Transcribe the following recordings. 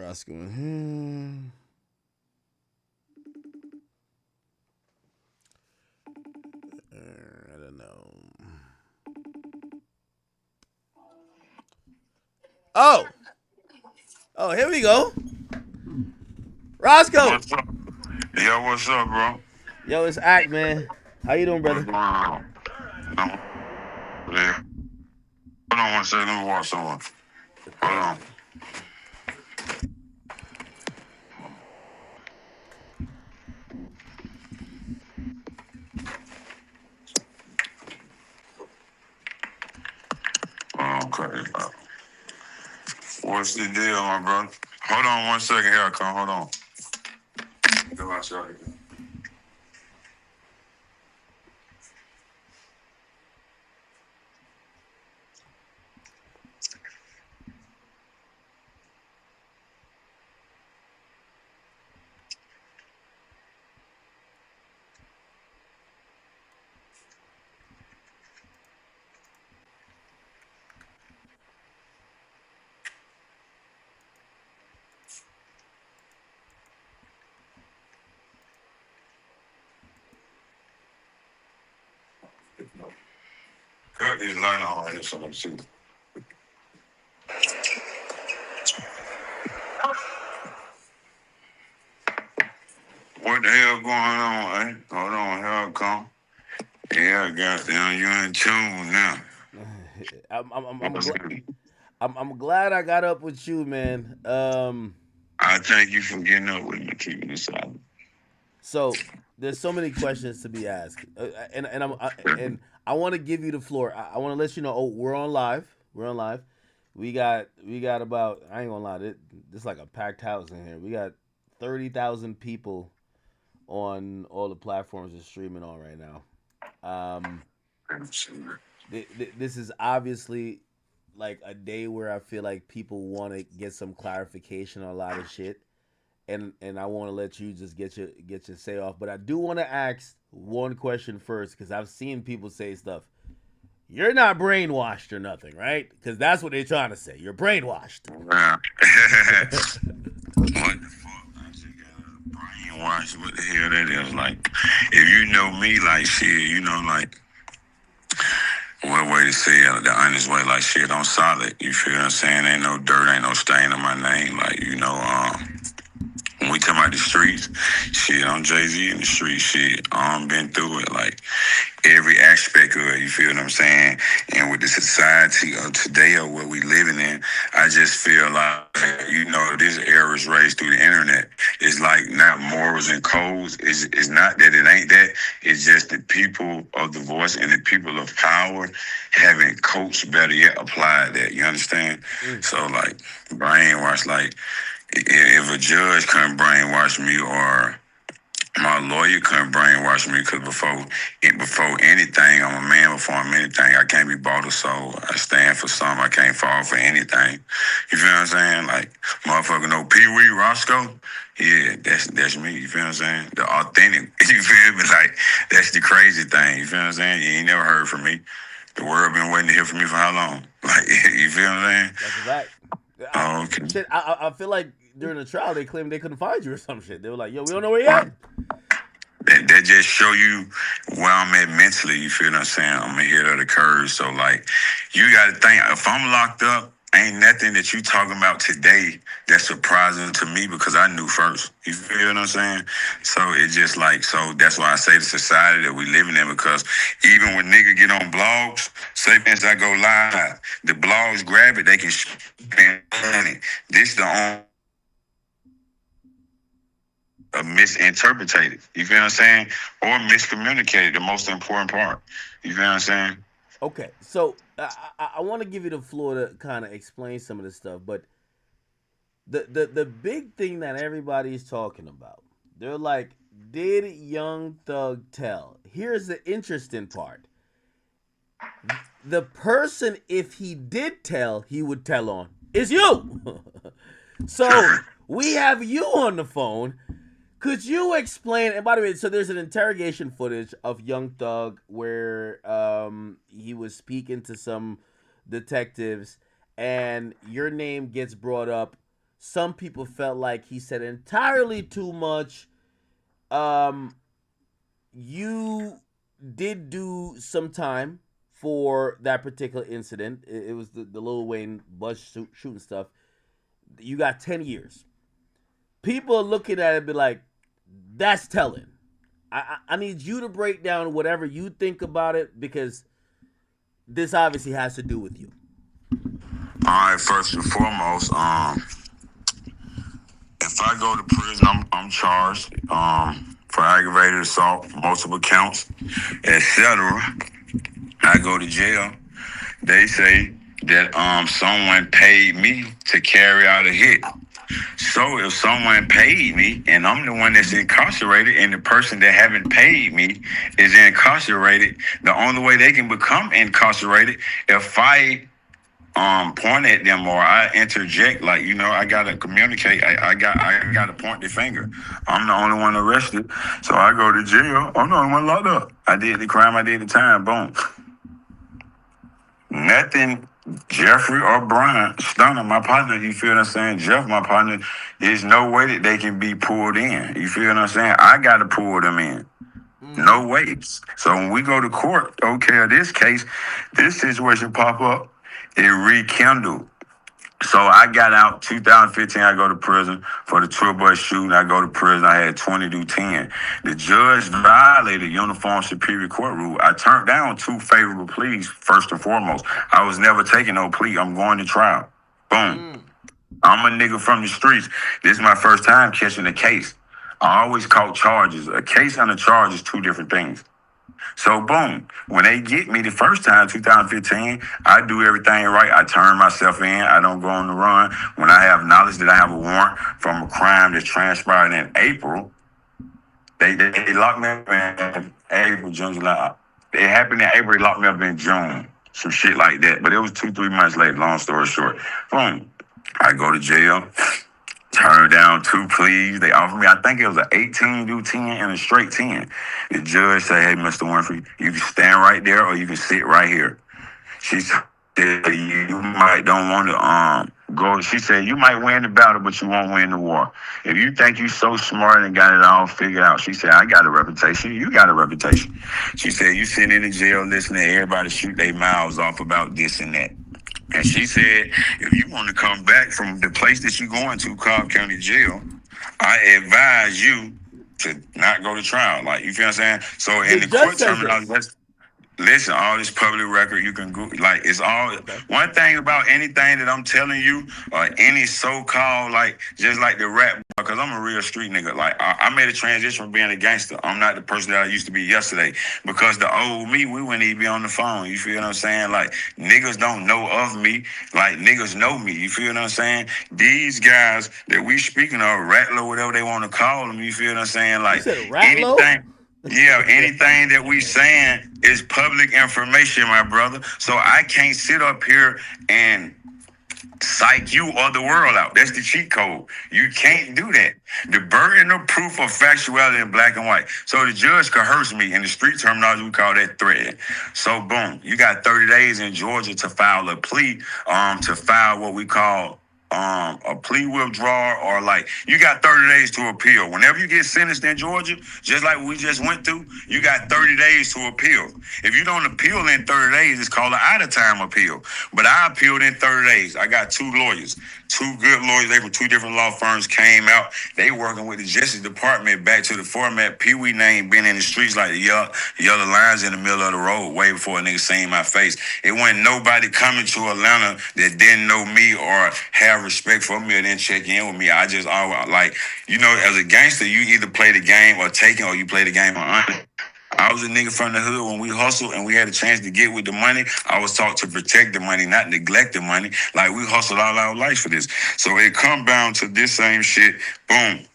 Roscoe in here. I don't know. Oh, oh, here we go. Roscoe. What's up? Yo, what's up, bro? Yo, it's Act, man. How you doing, What's brother? going on? No, yeah. Hold on one second. Let me watch someone. Hold on. Okay. What's the deal, my brother? Hold on one second. Here I come. Hold on. Go outside. Cut this light on right here so I can see. What the hell going on, eh? Hold on. Here I come. Yeah, I got you in tune now. I'm, I'm, I'm, I'm, What's gl- good? I'm glad I got up with you, man. I thank you for getting up with me, keeping this out. So there's so many questions to be asked, and I want to give you the floor. I want to let you know. Oh, we're on live. We're on live. We got about, I ain't gonna lie. This like a packed house in here. We got 30,000 people on all the platforms we're streaming on right now. Um, this is obviously like a day where I feel like people want to get some clarification on a lot of shit, and I want to let you just get your say off. But I do want to ask one question first because I've seen people say stuff. You're not brainwashed or nothing, right? Because that's what they're trying to say. You're brainwashed. Yeah. What the fuck? I just got a brainwash. What the hell that is? Like, if you know me, like, shit, like, one way to say it, the honest way, like, shit, I'm solid. You feel what I'm saying? Ain't no dirt, ain't no stain on my name. Like, when we talk about the streets, shit, I'm Jay-Z in the street, shit. Been through it, like, every aspect of it, you feel what I'm saying? And with the society of today or what we living in, I just feel like, this era is raised through the internet. It's like not morals and codes. It's not that it ain't that. It's just the people of the voice and the people of power haven't coached, better yet applied that. You understand? Mm. So, like, brainwash, like, if a judge couldn't brainwash me or my lawyer couldn't brainwash me because before anything, I'm a man before I'm anything. I can't be bought or sold. I stand for something. I can't fall for anything. You feel what I'm saying? Like, motherfucker know PeeWee Roscoe? Yeah, that's me. You feel what I'm saying? The authentic. You feel me? Like, that's the crazy thing. You feel what I'm saying? You ain't never heard from me. The world been waiting to hear from me for how long? Like, you feel what I'm saying? That's a fact. Oh, okay. Shit, I feel like during the trial they claimed they couldn't find you or some shit. They were like, "Yo, we don't know where you Right. at." That just show you where I'm at mentally. You feel what I'm saying? I'm ahead of the curve. So, like, you got to think, if I'm locked up, ain't nothing that you talking about today that's surprising to me because I knew first. You feel what I'm saying? So it's just like, so that's why I say the society that we living in, because even when nigga get on blogs, say for instance I go live, the blogs grab it, they can spend money. This the only misinterpreted. You feel what I'm saying? Or miscommunicated, the most important part. You feel what I'm saying? Okay, so I want to give you the floor to kind of explain some of this stuff, but the big thing that everybody's talking about, they're like, did Young Thug tell? Here's the interesting part: the person, if he did tell, he would tell on is you. So we have you on the phone. Could you explain? And by the way, so there's an interrogation footage of Young Thug where he was speaking to some detectives, and your name gets brought up Some people felt like he said entirely too much. Um, you did do some time for that particular incident. It was the Lil Wayne bus shooting stuff. You got 10 years. People are looking at it and be like, that's telling. I need you to break down whatever you think about it because this obviously has to do with you. All right, first and foremost, if I go to prison, I'm charged for aggravated assault, multiple counts, etc. I go to jail. They say that someone paid me to carry out a hit. So if someone paid me and I'm the one that's incarcerated and the person that haven't paid me is incarcerated, the only way they can become incarcerated if I point at them or I interject, like, I gotta communicate. I gotta point the finger. I'm the only one arrested. So I go to jail. I'm the only one locked up. I did the crime, I did the time, boom. Nothing Jeffrey or Brian, Stunner, my partner, you feel what I'm saying? Jeff, my partner, there's no way that they can be pulled in. You feel what I'm saying? I gotta pull them in. No ways. So when we go to court, okay, in this case, this situation pop up, it rekindled. So I got out 2015. I go to prison for the tour bus shooting. I go to prison. I had 20 to 10. The judge violated Uniform Superior Court rule. I turned down 2 favorable pleas. First and foremost, I was never taking no plea. I'm going to trial. Boom. I'm a nigga from the streets. This is my first time catching a case. I always caught charges. A case and a charge is 2 different things. So boom, when they get me the first time, 2015, I do everything right. I turn myself in. I don't go on the run. When I have knowledge that I have a warrant from a crime that transpired in April, they locked me up in April, June, July. It happened in April. They locked me up in June. Some shit like that. But it was 2-3 months later. Long story short, boom, I go to jail. Turned down 2 pleas. They offered me, I think it was an 18 to 10 and a straight 10. The judge said, hey, Mr. Winfrey, you can stand right there or you can sit right here. She said, you might don't want to go. She said, you might win the battle, but you won't win the war. If you think you so smart and got it all figured out, she said, I got a reputation. You got a reputation. She said, you sitting in the jail listening to everybody shoot their mouths off about this and that. And she said, if you want to come back from the place that you're going to, Cobb County Jail, I advise you to not go to trial. Like, you feel what I'm saying? So in the court terminology, listen, all this public record, you can go, like, it's all, one thing about anything that I'm telling you, or any so-called, like, just like the rap, because I'm a real street nigga. Like, I made a transition from being a gangster. I'm not the person that I used to be yesterday, because the old me, we wouldn't even be on the phone. You feel what I'm saying? Like, niggas don't know of me, like, niggas know me. You feel what I'm saying? These guys that we speaking of, Ralo, whatever they want to call them, you feel what I'm saying? Like, anything. Yeah, anything that we saying is public information, my brother. So I can't sit up here and psych you or the world out. That's the cheat code. You can't do that. The burden of proof of factuality in black and white. So the judge coerced me. In the street terminology, we call that threat. So boom, you got 30 days in Georgia to file a plea, to file what we call a plea withdrawal, or like you got 30 days to appeal. Whenever you get sentenced in Georgia, just like we just went through, you got 30 days to appeal. If you don't appeal in 30 days, it's called an out of time appeal. But I appealed in 30 days. I got 2 lawyers, 2 good lawyers. They from 2 different law firms, came out. They working with the Justice Department back to the format. PeeWee name been in the streets like the yellow lines in the middle of the road way before a nigga seen my face. It wasn't nobody coming to Atlanta that didn't know me or have respect for me or then check in with me. I just always, like, as a gangster, you either play the game or take it, or you play the game or honest. I was a nigga from the hood. When we hustled and we had a chance to get with the money, I was taught to protect the money, not neglect the money. Like, we hustled all our life for this. So it come down to this same shit. Boom.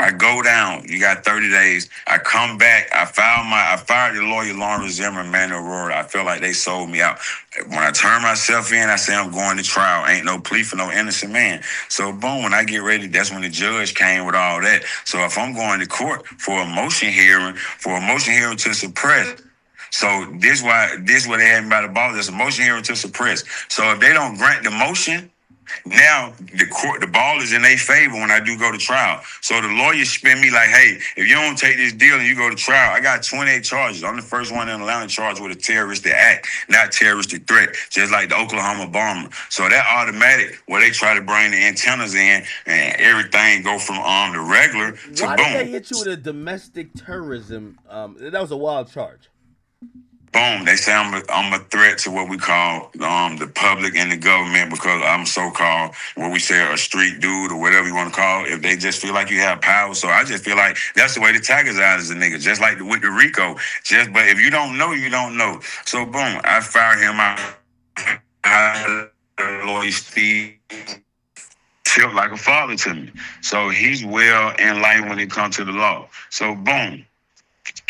I go down. You got 30 days. I come back. I fired the lawyer, Lawrence Zimmerman, man, Aurora. I feel like they sold me out. When I turn myself in, I say I'm going to trial. Ain't no plea for no innocent man. So boom, when I get ready, that's when the judge came with all that. So if I'm going to court for a motion hearing to suppress. So this what they had me by the ball. There's a motion hearing to suppress. So if they don't grant the motion, Now the ball is in their favor when I do go to trial. So the lawyers spin me like, hey, if you don't take this deal and you go to trial, I got 28 charges. I'm the first one in Atlanta charged with a terroristic act, not terroristic threat, just like the Oklahoma bomber. So that automatic, where they try to bring the antennas in and everything go from the regular to Why did they boom. hit you with a domestic terrorism? That was a wild charge. Boom, they say I'm a threat to what we call the public and the government because I'm so-called what we say a street dude or whatever you want to call it. If they just feel like you have power, so I just feel like that's the way the Tigers out as a nigga, just like with the Rico. But if you don't know, you don't know. So boom, I fired him out. I lawyer Steve tipped like a father to me. So he's well enlightened when it comes to the law. So boom.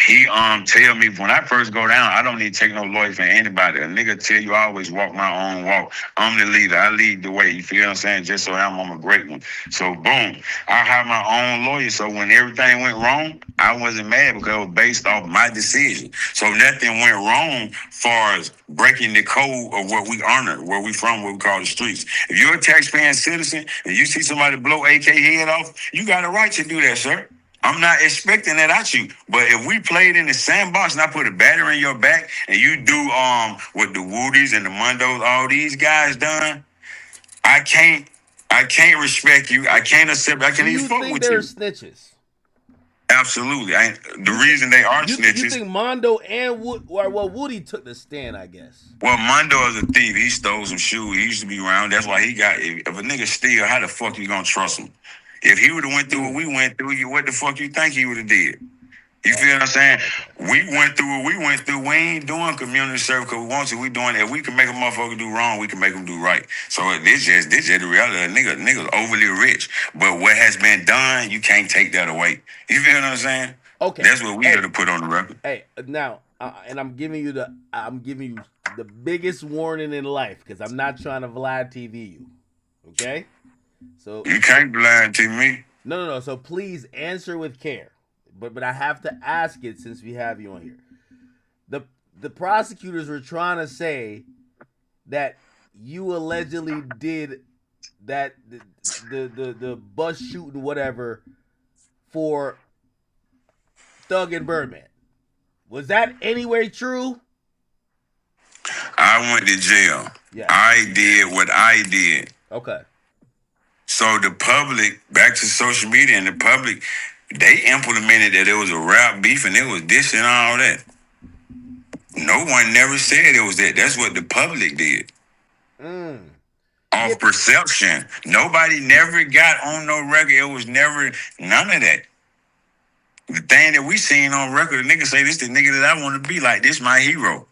He tell me when I first go down, I don't need to take no lawyer from anybody. A nigga tell you I always walk my own walk. I'm the leader. I lead the way. You feel what I'm saying? Just so I'm a great one. So boom, I have my own lawyer. So when everything went wrong, I wasn't mad because it was based off my decision. So nothing went wrong far as breaking the code of what we honor, where we from, what we call the streets. If you're a taxpaying citizen and you see somebody blow AK head off, you got a right to do that, sir. I'm not expecting that at you. But if we played in the sandbox and I put a battery in your back and you do what the Woodies and the Mundos, all these guys done, I can't respect you. I can't accept. I Do can't even you fuck think with they're you. snitches? Absolutely. The reason they are You snitches. think Mondo and Woody took the stand? I guess. Well, Mondo is a thief. He stole some shoes. He used to be around. That's why he got. If a nigga steal, how the fuck you gonna trust him? If he would have went through what we went through, what the fuck you think he would have did? You feel what I'm saying? We went through what we went through. We ain't doing community service because we want to. We doing it. If we can make a motherfucker do wrong, we can make them do right. So this just the reality. Niggas overly rich. But what has been done, you can't take that away. You feel what I'm saying? Okay. That's what we got to put on the record. Hey, now, and I'm giving you the biggest warning in life because I'm not trying to Vlad TV you. Okay. So you can't blind to me. No. So please answer with care. But I have to ask it since we have you on here. The prosecutors were trying to say that you allegedly did that the bus shooting whatever for Thug and Birdman. Was that anyway true? I went to jail. Yeah. I did what I did. Okay. So the public, back to social media and the public, they implemented that it was a rap beef and it was this and all that. No one never said it was that. That's what the public did. Off perception. Nobody never got on no record. It was never none of that. The thing that we seen on record, the nigga say, this the nigga that I want to be like. This my hero.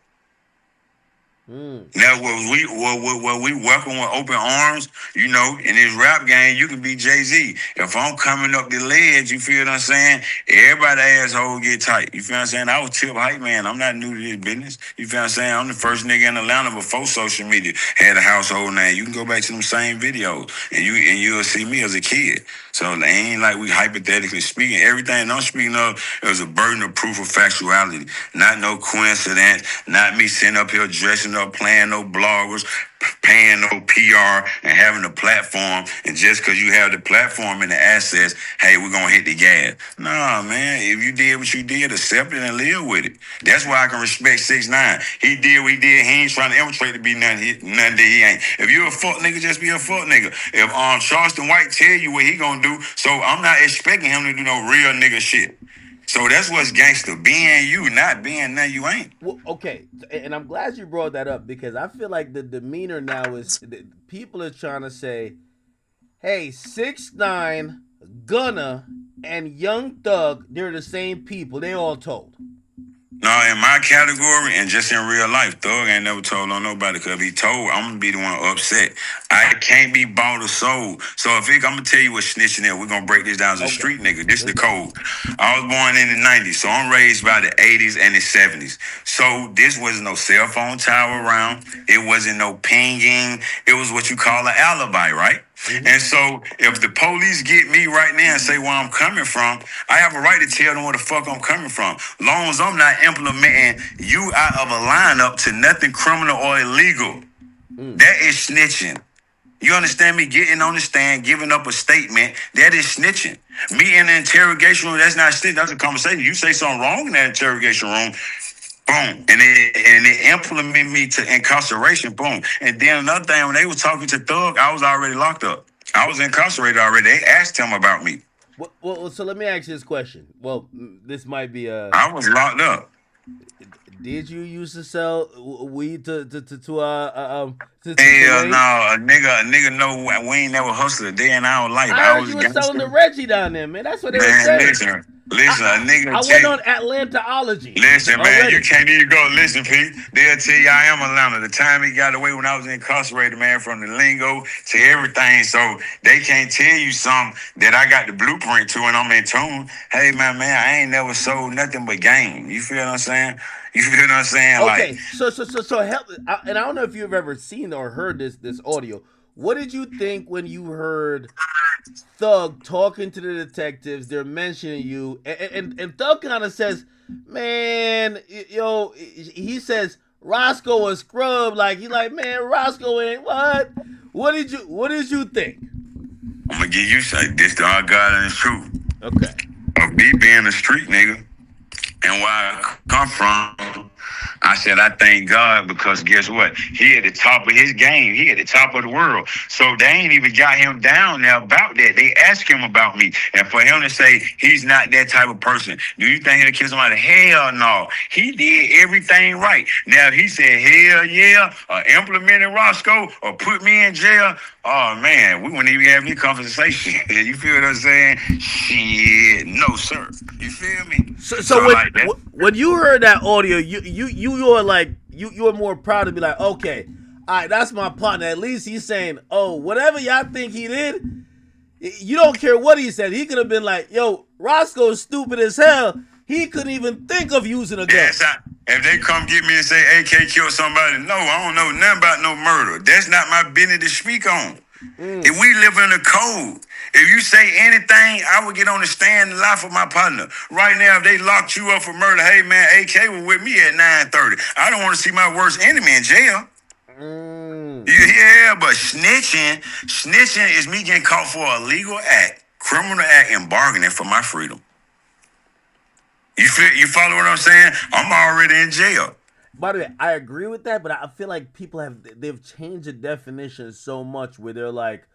Now, what we welcome with open arms, you know, in this rap game, you can be Jay-Z. If I'm coming up the ledge, you feel what I'm saying? Everybody asshole get tight. You feel what I'm saying? I was Tip Hype Man. I'm not new to this business. You feel what I'm saying? I'm the first nigga in Atlanta before social media had a household name. You can go back to them same videos and you'll see me as a kid. So it ain't like we hypothetically speaking. Everything I'm speaking of is a burden of proof of factuality. Not no coincidence. Not me sitting up here dressing up, playing no bloggers, paying no PR, and having a platform. And just because you have the platform and the assets, hey, we're going to hit the gas. Nah, man. If you did what you did, accept it and live with it. That's why I can respect 6ix9ine. He did what he did. He ain't trying to infiltrate to be nothing that he ain't. If you a fuck nigga, just be a fuck nigga. If Charleston White tell you what he gonna do, so I'm not expecting him to do no real nigga shit. So that's what's gangster. Being you, not being nothing you ain't. Well, okay, and I'm glad you brought that up because I feel like the demeanor now is people are trying to say, hey, 6ix9ine, Gunna, and Young Thug, they're the same people. They all told. No, in my category and just in real life, Thug ain't never told on nobody because if he told, I'm going to be the one upset. I can't be bought or sold. So I'm going to tell you what snitching is. We're going to break this down as a street nigga. This is the code. I was born in the 90s, so I'm raised by the 80s and the 70s. So this was no cell phone tower around. It wasn't no pinging. It was what you call an alibi, right? And so if the police get me right now and say where I'm coming from, I have a right to tell them where the fuck I'm coming from. Long as I'm not implementing you out of a lineup to nothing criminal or illegal. That is snitching. You understand me? Getting on the stand, giving up a statement, that is snitching. Me in the interrogation room, that's not snitching. That's a conversation. You say something wrong in that interrogation room, boom. And it implemented me to incarceration, boom. And then another thing, when they were talking to Thug, I was already locked up. I was incarcerated already. They asked him about me. Well, so let me ask you this question. Well, this might be I was locked up. did you used to sell weed to Hell Wayne? no, a nigga know we ain't never hustled a day in our life. I I heard was you a were selling to gangster. Reggie down there, man. That's what they were Man, saying. listen, a nigga I went check. on Atlantaology Listen, man, you already. can't even go. Listen, Pete. They'll tell you I am Atlanta. The time he got away when I was incarcerated, man, from the lingo to everything. So they can't tell you something that I got the blueprint to and I'm in tune. Hey, man, I ain't never sold nothing but game. You feel what I'm saying? You feel what I'm saying? Like, Okay, so help. And I don't know if you've ever seen or heard this audio. What did you think when you heard Thug talking to the detectives? They're mentioning you, and Thug kind of says, "Man, yo," he says Roscoe a scrub. Like he like, man, Roscoe ain't what? What did you think? I'm going to give you this to our God and the truth. Okay. Of me being a street nigga and where I come from, I said, I thank God because guess what? He at the top of his game. He at the top of the world. So they ain't even got him down there about that. They asked him about me. And for him to say he's not that type of person, do you think he'll kill somebody? Hell no. He did everything right. Now, if he said, hell yeah, or implemented Roscoe, or put me in jail, oh man, we wouldn't even have any conversation. You feel what I'm saying? Shit, no, sir. You feel me? So when you heard that audio, you were like you were more proud to be like, okay, all right, that's my partner. At least he's saying, oh, whatever y'all think he did, you don't care what he said. He could have been like, yo, Roscoe's stupid as hell. He couldn't even think of using a gun. Yes, if they come get me and say AK killed somebody, no, I don't know nothing about no murder. That's not my business to speak on. If we live in a code, if you say anything, I would get on the stand and lie for my partner. Right now, if they locked you up for murder, hey man, AK was with me at 9:30. I don't want to see my worst enemy in jail. Yeah, but snitching is me getting caught for a legal act, criminal act, and bargaining for my freedom. You follow what I'm saying? I'm already in jail. By the way, I agree with that, but I feel like they've changed the definition so much where they're like,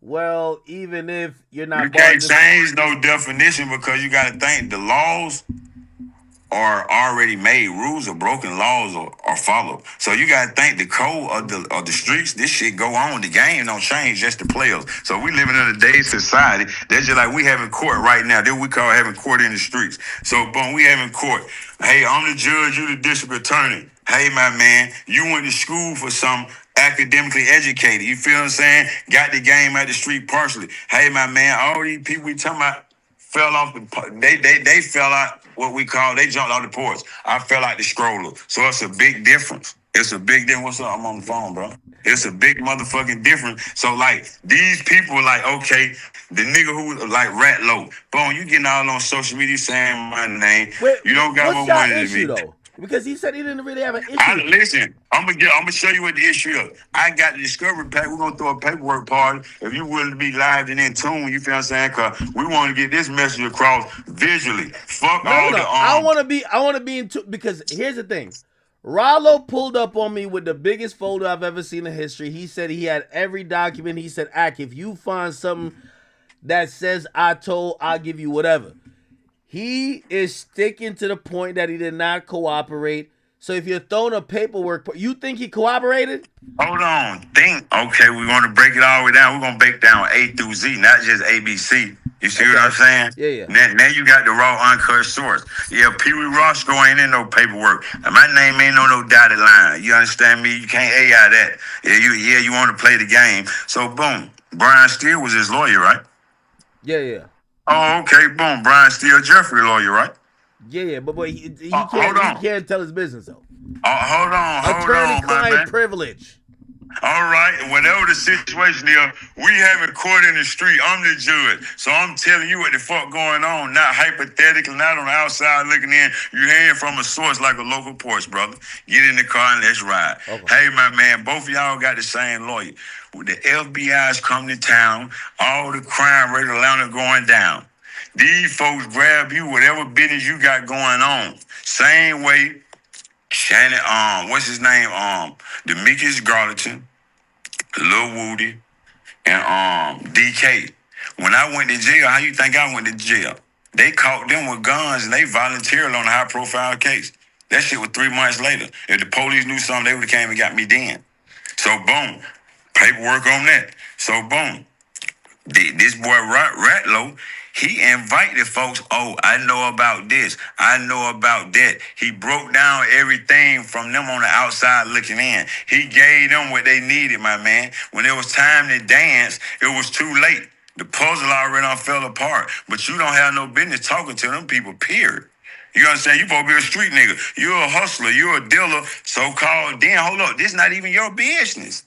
well, even if you're not You can't bargaining, change no definition because you got to think the laws are already made. Rules are broken, laws are followed. So you got to think the code of the streets. This shit go on. The game don't change, just the players. So we living in a day society. That's just like we having court right now. That we call having court in the streets. So boom, we having court. Hey, I'm the judge. You the district attorney. Hey, my man, you went to school for some academically educated. You feel what I'm saying? Got the game at the street partially. Hey, my man, all these people we talking about fell off they fell out what we call they jumped off the porch. I fell out the stroller. So it's a big difference. It's a big difference. What's up? I'm on the phone, bro. It's a big motherfucking difference. So like these people are like, okay, the nigga who like Ralo, boom, you getting all on social media saying my name. wait, You don't got what's more your money than issue me. though? Because he said he didn't really have an issue. Listen, I'm gonna show you what the issue is. I got the discovery pack. We're gonna throw a paperwork party. If you willing to be live and in tune, you feel what I'm saying? Cause we want to get this message across visually. Fuck all No. the I want to be in because here's the thing. Ralo pulled up on me with the biggest folder I've ever seen in history. He said he had every document. He said, Ak, if you find something that says I'll give you whatever. He is sticking to the point that he did not cooperate. So if you're throwing a paperwork, you think he cooperated? Hold on. Okay, we want to break it all the way down. We're going to break down A through Z, not just ABC. You see what I'm saying? Yeah. Now you got the raw, uncut source. Yeah, PeeWee Roscoe ain't in no paperwork. And my name ain't on no dotted line. You understand me? You can't AI that. You want to play the game. So, boom. Brian Steele was his lawyer, right? Yeah. Oh, okay, boom. Brian Steele, Jeffrey lawyer, right? Yeah, but hold on. he can't tell his business though. Hold on, Attorney-client privilege. All right, whatever the situation is, we having court in the street. I'm the judge. So I'm telling you what the fuck going on, not hypothetically, not on the outside looking in. You hearing from a source like a local porch, brother. Get in the car and let's ride. Okay. Hey, my man, both of y'all got the same lawyer. When the FBI's come to town, all the crime rate in Atlanta going down. These folks grab you, whatever business you got going on. Same way Shannon, what's his name? Demetrius Garlington, Lil Woody, and DK. When I went to jail, how you think I went to jail? They caught them with guns and they volunteered on a high profile case. That shit was 3 months later. If the police knew something, they would have came and got me then. So boom, paperwork on that. So boom, this boy Ralo, he invited folks. Oh, I know about this. I know about that. He broke down everything from them on the outside looking in. He gave them what they needed, my man. When it was time to dance, it was too late. The puzzle already done fell apart. But you don't have no business talking to them people, period. You understand? You supposed to be a street nigga. You're a hustler. You're a dealer, so-called. Then, hold up. This not even your business.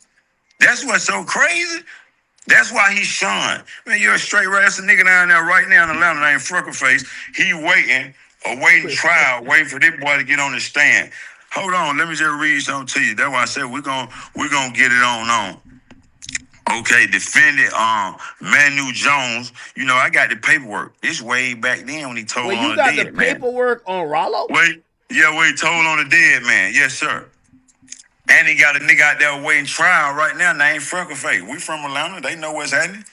That's what's so crazy. That's why he's shunned. Man, you're a straight right. That's a nigga down there right now in Atlanta named Freckleface. He awaiting trial, waiting for this boy to get on the stand. Hold on, let me just read something to you. That's why I said we're gonna get it on. Okay, defendant Manu Jones. You know, I got the paperwork. It's way back then when he told Wait, on you the got dead the paperwork man. on Ralo? Wait, yeah, wait, told on the dead man. Yes, sir. And he got a nigga out there waiting trial right now named Freckleface. We from Atlanta. They know what's happening.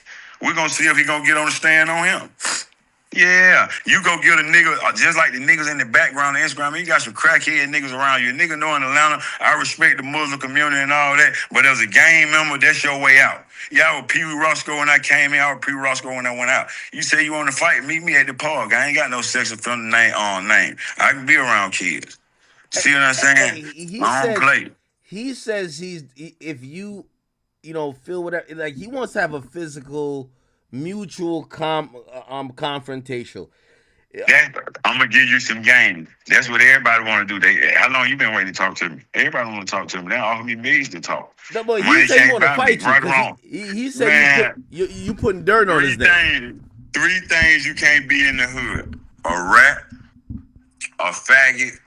We're going to see if he going to get on the stand on him. Yeah, you go get a nigga, just like the niggas in the background on Instagram. You got some crackhead niggas around you. A nigga know in Atlanta, I respect the Muslim community and all that, but as a gang member, that's your way out. Yeah, I was PeeWee Roscoe when I came in. I was PeeWee Roscoe when I went out. You say you want to fight, meet me at the park. I ain't got no sex offender name. I can be around kids. See what I'm saying? I don't play. He says if you feel whatever, like he wants to have a physical, mutual confrontation. I'm gonna give you some game. That's what everybody want to do. How long you been waiting to talk to me? Everybody want to talk to me. They offer me millions to talk. No, but he said he want to fight you. Right or wrong? He said man, you putting dirt on his name. 3 things you can't be in the hood: a rat, a faggot,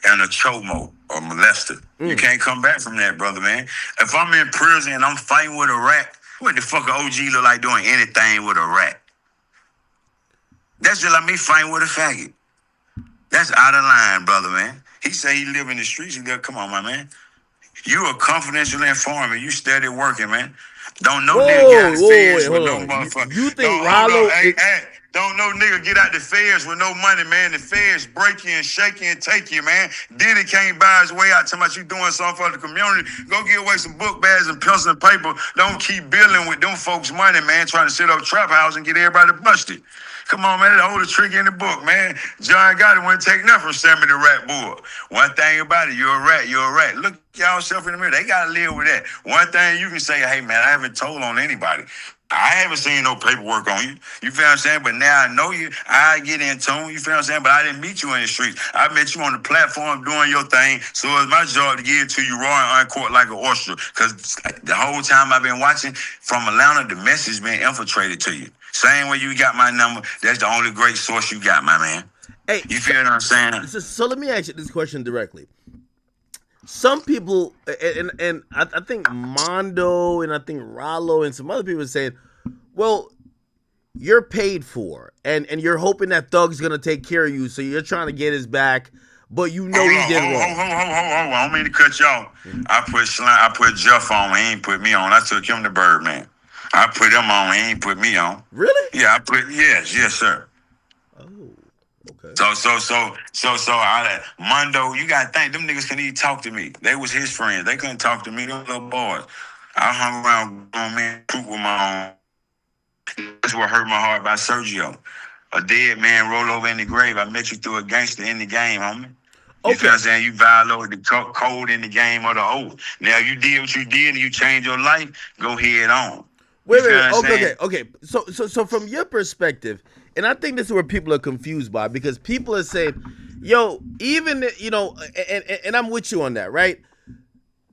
and a chomo or molester. You can't come back from that, brother, man. If I'm in prison and I'm fighting with a rat, what the fuck a OG look like doing anything with a rat? That's just like me fighting with a faggot. That's out of line, brother, man. He say he live in the streets. Come on, my man. You a confidential informant. You steady working, man. Don't know nigga get out the feds with no motherfucker. You think Ralo... Don't no nigga get out the feds with no money, man. The feds break you and shake you and take you, man. Diddy can't buy his way out talking about you doing something for the community. Go give away some book bags and pencil and paper. Don't keep billing with them folks' money, man, trying to set up trap house and get everybody busted. Come on, man, the oldest trick in the book, man. John Gotti wouldn't take nothing from Sammy the Rat Bull. One thing about it, you're a rat. Look y'all self in the mirror. They got to live with that. One thing you can say, hey, man, I haven't told on anybody. I haven't seen no paperwork on you. You feel what I'm saying? But now I know you. I get in tune. You feel what I'm saying? But I didn't meet you in the streets. I met you on the platform doing your thing. So it's my job to get it to you raw and uncorked like an oyster. Because the whole time I've been watching from Atlanta, the message been infiltrated to you. Same way you got my number. That's the only great source you got, my man. Hey, you feel what I'm saying? So let me ask you this question directly. Some people, and I think Mondo and I think Ralo and some other people are saying, well, you're paid for, and you're hoping that Thug's going to take care of you, so you're trying to get his back, but you know he did wrong. I don't mean to cut you off. I put Jeff on, he ain't put me on. I took him to Birdman. I put him on, he ain't put me on. Really? Yeah, yes, sir. Okay. So Mondo, you gotta think them niggas couldn't even talk to me. They was his friends. They couldn't talk to me. Them little boys. I hung around on man, troop with my own. That's what hurt my heart about Sergio. A dead man roll over in the grave. I met you through a gangster in the game, homie. You feel what I'm saying? You violated the code in the game of the oath. Now you did what you did and you changed your life, go head on. Wait. Okay. So from your perspective, and I think this is where people are confused by, because people are saying, yo, even, and I'm with you on that, right?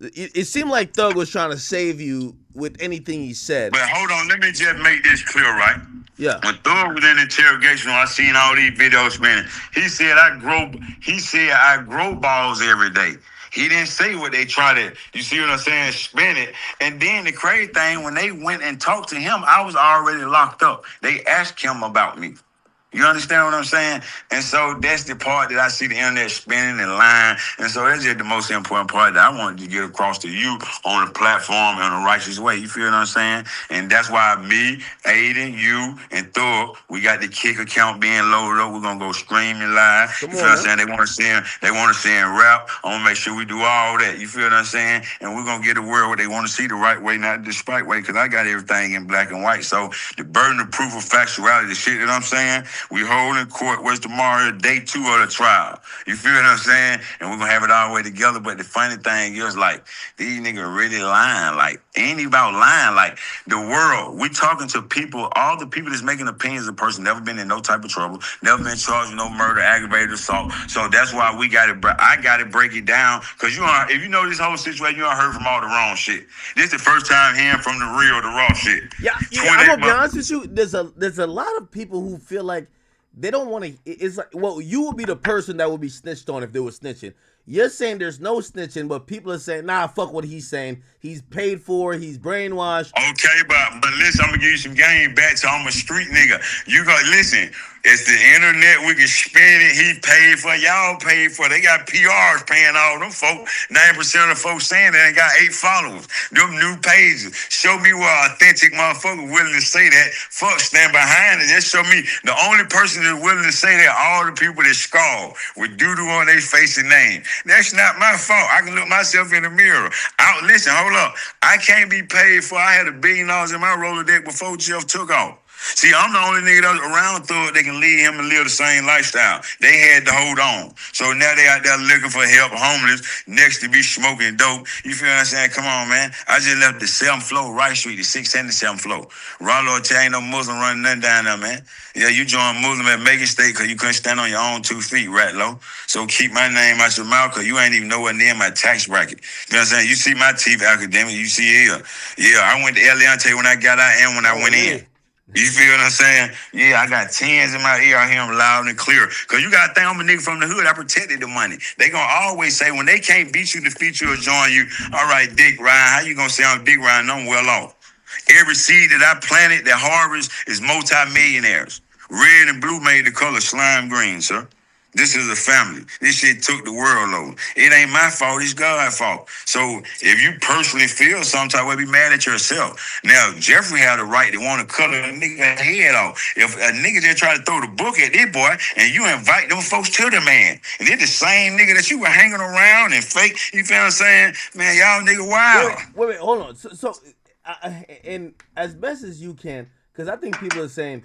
it seemed like Thug was trying to save you with anything he said. But hold on, let me just make this clear, right? Yeah. When Thor was in interrogation, I seen all these videos spinning. He said I grow balls every day. He didn't say what they try to, you see what I'm saying, spin it. And then the crazy thing, when they went and talked to him, I was already locked up. They asked him about me. You understand what I'm saying? And so that's the part that I see the internet spinning and lying. And so that's just the most important part that I wanted to get across to you on the platform in a righteous way. You feel what I'm saying? And that's why me, Aiden, you, and Thor, we got the kick account being loaded up. We're gonna go scream and lie. You feel what I'm saying? They want to see in rap. I wanna make sure we do all that. You feel what I'm saying? And we're gonna get the world what they want to see the right way, not the spite way, because I got everything in black and white. So the burden of proof of factuality, the shit that I'm saying, we hold in court. What's tomorrow? Day 2 of the trial. You feel what I'm saying? And we're going to have it all the way together. But the funny thing is, like, these niggas really lying. Like, ain't even about lying. Like, the world, we talking to people, all the people that's making opinions of a person, never been in no type of trouble, never been charged with no murder, aggravated assault. So that's why we got it. I got to break it down. Because if you know this whole situation, you heard from all the wrong shit. This is the first time hearing from the real, the raw shit. Yeah, I'm going to be honest with you. There's a lot of people who feel like they don't want to. It's like, well, you would be the person that would be snitched on if there was snitching. You're saying there's no snitching, but people are saying, nah, fuck what he's saying. He's paid for, he's brainwashed. Okay, but listen, I'm gonna give you some game back to I'm a street nigga. You go listen. It's the internet. We can spin it. He paid for. Y'all paid for. They got PRs paying all them folks. 9% of the folks saying they ain't got 8 followers. Them new pages. Show me where authentic motherfucker willing to say that. Fuck, stand behind it. Just show me the only person that's willing to say that. All the people that scarred with doo-doo on their face and name. That's not my fault. I can look myself in the mirror. Listen, hold up. I can't be paid for. I had $1 billion in my Rolodex before Jeff took off. See, I'm the only nigga that was around Thug that can lead him and live the same lifestyle. They had to hold on. So now they out there looking for help, homeless, next to be smoking dope. You feel what I'm saying? Come on, man. I just left the 7th floor, Rice Street, the 677th floor. Ralo, ain't no Muslim running nothing down there, man. Yeah, you joined Muslim at Megan State because you couldn't stand on your own 2 feet, Ralo. So keep my name out your mouth because you ain't even nowhere near my tax bracket. You know what I'm saying? You see my TV Akademiks, you see here. Yeah, I went to Eliante when I got out and when I went in. You feel what I'm saying? Yeah, I got 10s in my ear. I hear them loud and clear. Because you got to think I'm a nigga from the hood. I protected the money. They going to always say, when they can't beat you, defeat you, or join you, all right, Dick Ryan, how you going to say I'm Dick Ryan? I'm well off. Every seed that I planted, that harvest, is multi-millionaires. Red and blue made the color slime green, sir. This is a family. This shit took the world over. It ain't my fault. It's God's fault. So if you personally feel some type of way, be mad at yourself. Now, Jeffrey had a right to want to cut a nigga head off. If a nigga just try to throw the book at this boy and you invite them folks to the man, and they're the same nigga that you were hanging around and fake, you feel what I'm saying? Man, y'all nigga wild. Wait, hold on. So and as best as you can, because I think people are saying,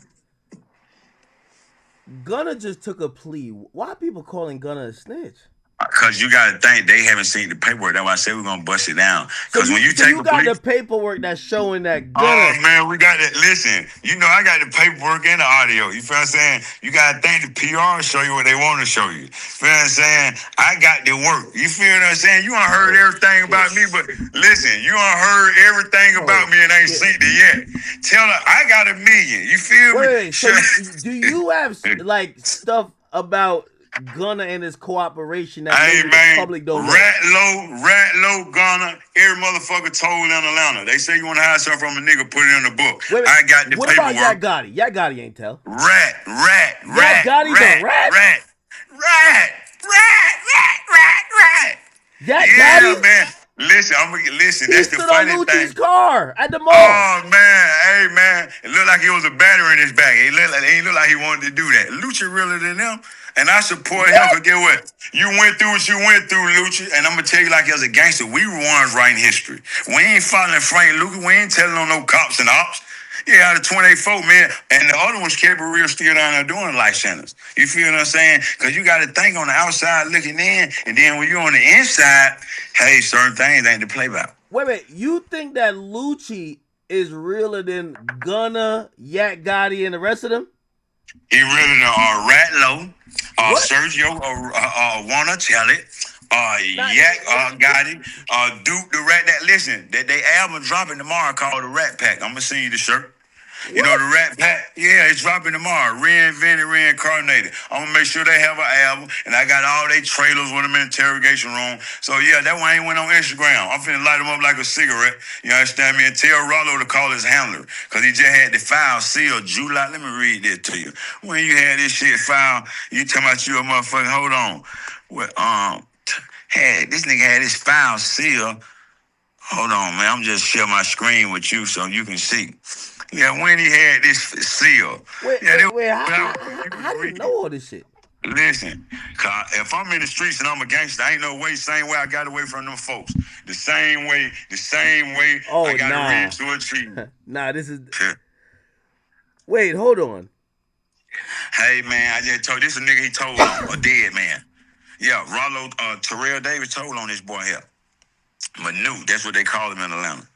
Gunna just took a plea. Why are people calling Gunna a snitch? Because you got to think they haven't seen the paperwork. That's why I said we're going to bust it down. Because when you take you got the paperwork that's showing that Gunna. Oh, man, we got that. Listen, you know, I got the paperwork and the audio. You feel what I'm saying? You got to think the PR show you what they want to show you. Feel what I'm saying? I got the work. You feel what I'm saying? You ain't heard everything about me, but listen, you ain't heard everything about me and ain't seen it yet. Tell her, I got $1 million. You feel me? So do you have, like, stuff about Gunna and his cooperation that the public don't know? Ralo, Gunna, every motherfucker told in Atlanta. They say you want to hide something from a nigga, put it in the book. I got the paperwork. What about Yak Gotti? Yak Gotti ain't tell. Rat. Yak Gotti's a rat? Rat. Yak Gotti? Man. Listen, that's the funny thing. He stood on Lucci's car at the mall. Oh, man. Hey, man. It looked like he was a battery in his back. He looked like he wanted to do that. Lucci realer than them. And I support him, because get what? You went through what you went through, Lucci. And I'm going to tell you, like, as a gangster, we were ones writing history. We ain't following Frank Lucas. We ain't telling on no cops and ops. Yeah, out of 28 folk, man. And the other ones kept it real still down there doing life sentence. You feel what I'm saying? Because you got to think on the outside looking in, and then when you're on the inside, hey, certain things ain't to play about. Wait. You think that Lucci is realer than Gunna, Yak Gotti, and the rest of them? He realer than Ratlo, Sergio, Wanna Tell It, Yak, Gotti, Duke the Rat. That listen, that they album dropping tomorrow called the Rat Pack. I'm gonna send you the shirt. You know the Rat Pack? Yeah, it's dropping tomorrow. Reinvented, reincarnated. I'm gonna make sure they have an album, and I got all they trailers with them in interrogation room. So yeah, that one ain't went on Instagram. I'm finna light them up like a cigarette. You understand me? And tell Ralo to call his handler, cause he just had the file sealed July. Let me read this to you. When you had this shit filed, you talking about you a motherfucker. Hold on. What had this nigga had his file sealed. Hold on, man. I'm just sharing my screen with you so you can see. Yeah, when he had this seal. Wait. How do you know all this shit? Listen, if I'm in the streets and I'm a gangster, ain't no way, same way I got away from them folks. The same way I got a read to a tree. Nah, this is... Wait, hold on. Hey, man, I just told this a nigga he told on, a dead man. Yeah, Ralo, Terrell Davis told on this boy here. Manute, that's what they call him in Atlanta.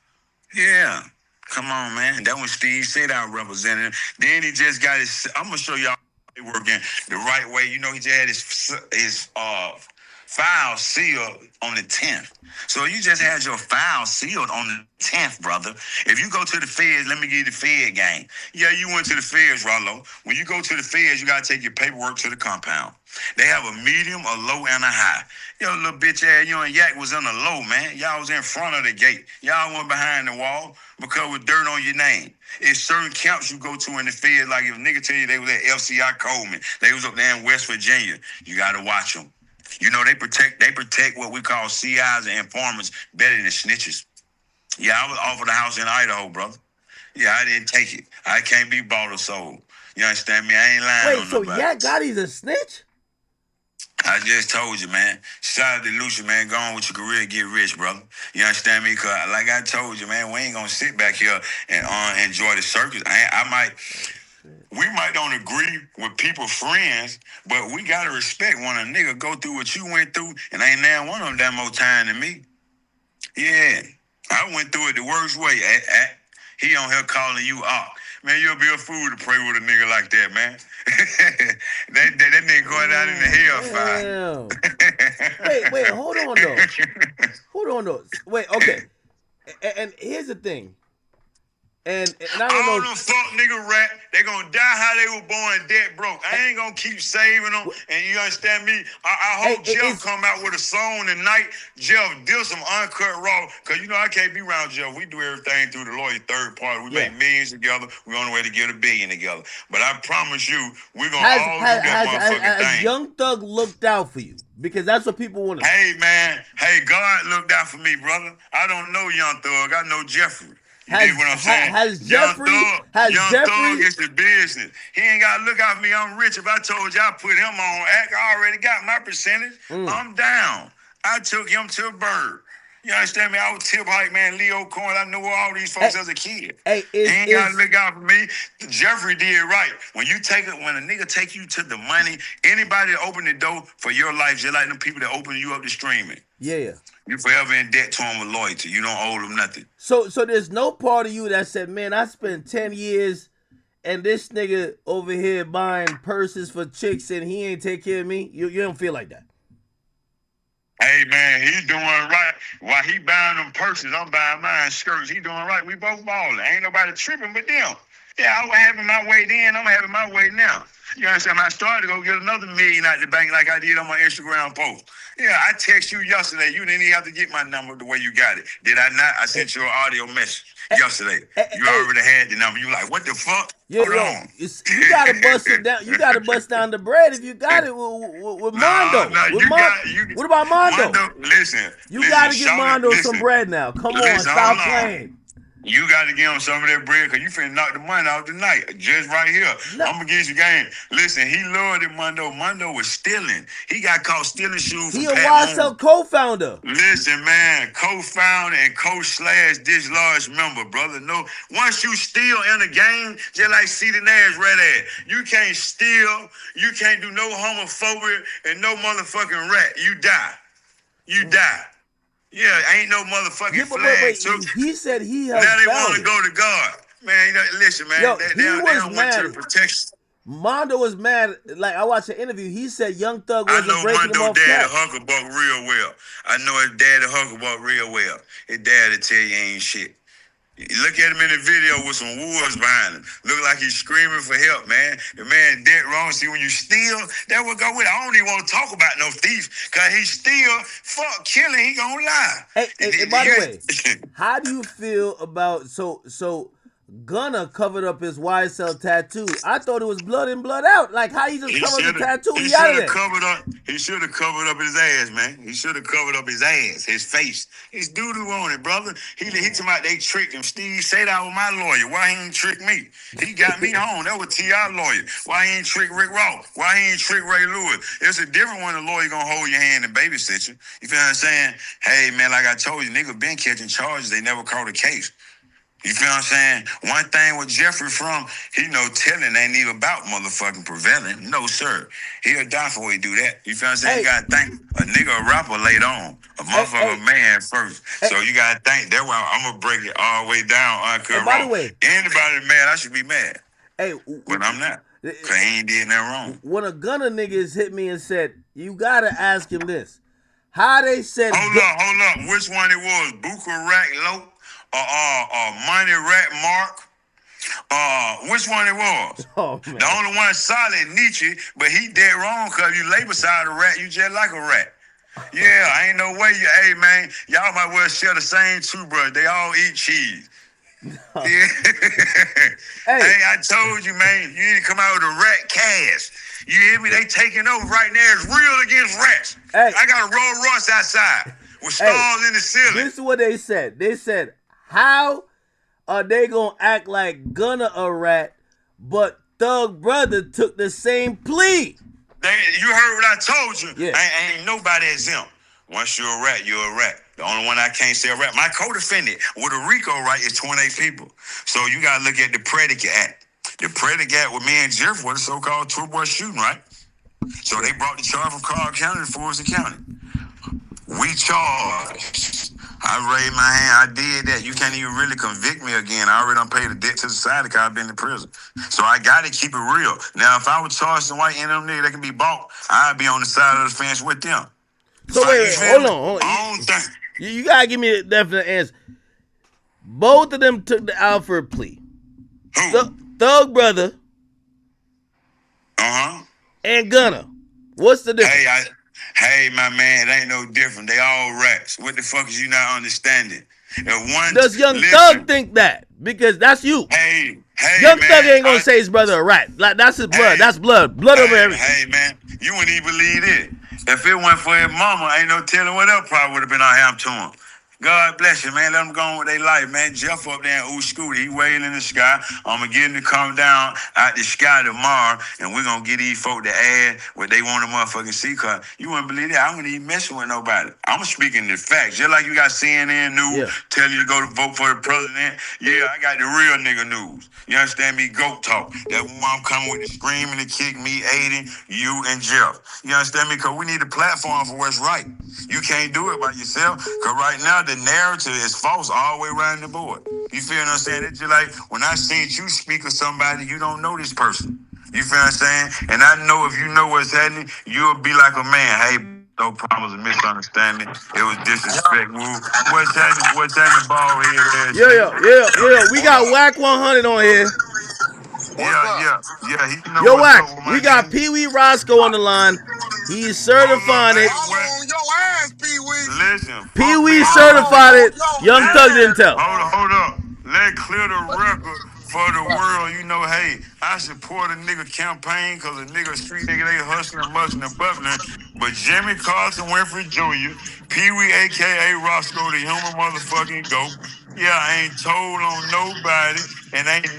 Yeah. Come on, man. That was Steve said I represented him. Then he just got his... I'm going to show y'all working the right way. You know, he just had his file sealed on the 10th. So you just had your file sealed on the 10th, brother. If you go to the feds, let me give you the fed game. Yeah, you went to the feds, Ralo. When you go to the feds, you got to take your paperwork to the compound. They have a medium, a low, and a high. Yo, little bitch ass, you and Yak was on the low, man. Y'all was in front of the gate. Y'all went behind the wall because with dirt on your name. It's certain camps you go to in the field, like if a nigga tell you they was at FCI Coleman, they was up there in West Virginia, you got to watch them. You know, they protect what we call CIs and informants better than snitches. Yeah, I was off of the house in Idaho, brother. Yeah, I didn't take it. I can't be bought or sold. You understand me? I ain't lying on nobody. Wait, so Yak Gotti's a snitch? I just told you, man. Shout out to Lucia, man. Go on with your career, get rich, brother. You understand me? Cause like I told you, man, we ain't gonna sit back here and enjoy the circus. We might don't agree with people, friends, but we gotta respect when a nigga go through what you went through, and ain't now one of them that more time than me. Yeah, I went through it the worst way. He on here calling you up. Man, you'll be a fool to pray with a nigga like that, man. that nigga going out in the hellfire. Wait, hold on though. Wait, okay. And here's the thing. And I don't know. All them fuck nigga rat, they gonna die how they were born dead broke. I ain't gonna keep saving them. And you understand me? I hope Jeff come out with a song tonight. Jeff did some uncut raw. Cause you know I can't be around Jeff. We do everything through the lawyer third party. We make millions together. We on the way to get $1 billion together. But I promise you, we're gonna all do that motherfucking thing. Has Young Thug looked out for you? Because that's what people want to know. Hey man, God looked out for me, brother. I don't know Young Thug. I know Jeffrey. You dig what I'm saying? Has Jeffrey? Young Thug is the business. He ain't got to look out for me. I'm rich. If I told you I put him on act, I already got my percentage. I'm down. I took him to a bird. You understand me? I was tip hype man, Leo Cohen. I knew all these folks as a kid. He ain't got to look out for me. Jeffrey did right. When a nigga take you to the money, anybody that open the door for your life, just like them people that open you up to streaming. Yeah. You forever in debt to them with loyalty. You don't owe them nothing. So there's no part of you that said, man, I spent 10 years and this nigga over here buying purses for chicks and he ain't take care of me? You don't feel like that? Hey, man, he's doing right. While he buying them purses, I'm buying mine skirts. He doing right. We both balling. Ain't nobody tripping but them. Yeah, I was having my way then. I'm having my way now. You understand? I started to go get another $1 million out the bank like I did on my Instagram post. Yeah, I text you yesterday. You didn't even have to get my number the way you got it. Did I not? I sent you an audio message yesterday. You already had the number. You like, what the fuck? Hold on. You gotta bust it down. You gotta bust down the bread if you got it with Mondo. What about Mondo? Listen. You gotta give Mondo some bread now. Come on, stop playing. You got to give him some of that bread because you finna knock the money out tonight. Just right here. No. I'm going to get you game. Listen, he lured it, Mondo. Mondo was stealing. He got caught stealing shoes from Pat Moon. He a YSL co-founder. Listen, man. Co-founder and co/dislodged member, brother. No, once you steal in a game, just like C.D. Nash read at, you can't steal. You can't do no homophobia and no motherfucking rat. You die. You die. Yeah, ain't no motherfucking flag. So he said he helped. Now they want to go to God. Man, listen, man. They don't want to protection. Mondo was mad. Like I watched an interview. He said Young Thug I wasn't know breaking him Mondo off daddy cash. Hucklebuck real well. I know his daddy Hucklebuck real well. His daddy tell you ain't shit. Look at him in the video with some wolves behind him. Look like he's screaming for help, man. The man dead wrong. See, when you steal, that would go with it. I don't even want to talk about no thief, because he steal, fuck, killing, he gonna lie. Hey, by the way, how do you feel about so Gunna covered up his YSL tattoo? I thought it was blood in, blood out. Like how he just covered the tattoo? He out of should there. have covered up. He should have covered up his ass, man. He should have covered up his ass, his face. His doo-doo on it, brother. He talking about they tricked him. Steve, say that was my lawyer. Why he ain't trick me? He got me home. That was T.I. lawyer. Why he ain't trick Rick Ross? Why he ain't trick Ray Lewis? It's a different when the lawyer gonna hold your hand and babysit you. You feel what I'm saying? Hey, man, like I told you, nigga been catching charges. They never caught a case. You feel what I'm saying? One thing with Jeffrey from, he know telling ain't even about motherfucking prevailing. No, sir. He'll die for he do that. You feel what I'm saying? Hey. You gotta think a nigga a rapper later on. A motherfucker man first. So you gotta think. That's why I'm gonna break it all the way down. And by the way, anybody mad, I should be mad. Hey, but I'm not. Cause he ain't did nothing wrong. When a Gunna niggas hit me and said, you gotta ask him this. How they said Hold up. Which one it was? Buka Rack Lope? Money Rat Mark, which one it was? Oh, man. The only one solid Nietzsche, but he dead wrong because you lay beside a rat, you just like a rat. Yeah, ain't no way you, hey man, y'all might well share the same toothbrush. They all eat cheese. No. Yeah. Hey, I told you, man, you need to come out with a rat cast. You hear me? They taking over right now. It's real against rats. Hey. I got a Rolls Royce outside with stars in the ceiling. This is what they said. They said, how are they gonna act like Gunna a rat, but Thug Brother took the same plea? You heard what I told you. Yeah. Ain't nobody exempt. Once you're a rat, you're a rat. The only one I can't say a rat. My co-defendant with a RICO right is 28 people. So you gotta look at the predicate act. The predicate with me and Jeff was the so-called two-boy shooting, right? So they brought the charge from Clark County to Fulton County. We charged. I raised my hand. I did that. You can't even really convict me again. I already done paid a debt to society because I've been in prison. So I got to keep it real. Now, if I was charged in white and them niggas that can be bought, I'd be on the side of the fence with them. So wait, hold on. You got to give me a definite answer. Both of them took the Alfred plea. Who? Thug Brother. Uh-huh. And Gunna. What's the difference? Hey, my man, it ain't no different. They all rats. What the fuck is you not understanding? Does Young Thug think that? Because that's you. Hey, Young Thug ain't gonna say his brother a rat. Like that's his blood. That's blood. Blood over everything. Hey, man, you wouldn't even believe it. If it went for his mama, ain't no telling what else probably would have been out here to him. God bless you, man. Let them go on with their life, man. Jeff up there in Ooh Scooter, he waiting in the sky. I'm going to get him to come down out the sky tomorrow, and we're going to get these folk to add what they want to motherfucking see, because you wouldn't believe that. I wouldn't even messing with nobody. I'm speaking the facts. Just like you got CNN News telling you to go to vote for the president. Yeah, I got the real nigga news. You understand me? Goat talk. That's why I'm coming with the screaming to kick me, Aiden, you, and Jeff. You understand me? Because we need a platform for what's right. You can't do it by yourself, because right now, the narrative is false all the way around the board. You feel what I'm saying? It's just like when I seen you speak of somebody, you don't know this person. You feel what I'm saying? And I know if you know what's happening, you'll be like a man. Hey, no problems and misunderstanding. It was disrespect. What's happening, ball head? Yeah. We got Wack 100 on here. Yeah. He know Yo, Wack, we got PeeWee Roscoe on the line. He's certifying it. On your ass, PeeWee. Listen. PeeWee certified it. Young Thug didn't tell. Hold up. Let clear the record for the world. You know, hey, I support a nigga campaign because a nigga street nigga, they hustling, muscling, and bubbling. But Jimmy Carson Winfrey Jr., PeeWee, a.k.a. Roscoe, the human motherfucking goat. Yeah, I ain't told on nobody, and ain't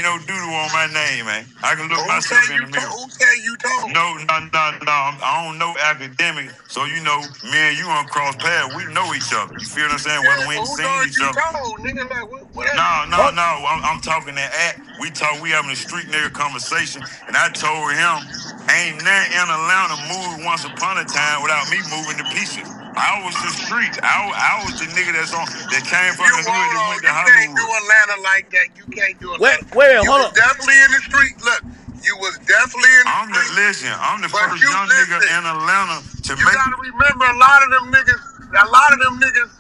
no doodle on my name, man. I can look myself in the mirror. Who tell you told? No. I don't know academics, so you know, me and you on cross paths. We know each other. You feel what I'm saying? Whether we ain't seen each other. No. I'm talking that act. We having a street nigga conversation, and I told him, ain't nothing in Atlanta moved once upon a time without me moving the pieces. I was the street. I was the nigga that came from the hood that went to Hollywood. You can't do Atlanta like that. You can't do Atlanta. Wait, hold on. Definitely in the street. Look, you was definitely I'm the But first you young nigga listen. in Atlanta to You make gotta remember, a lot of them niggas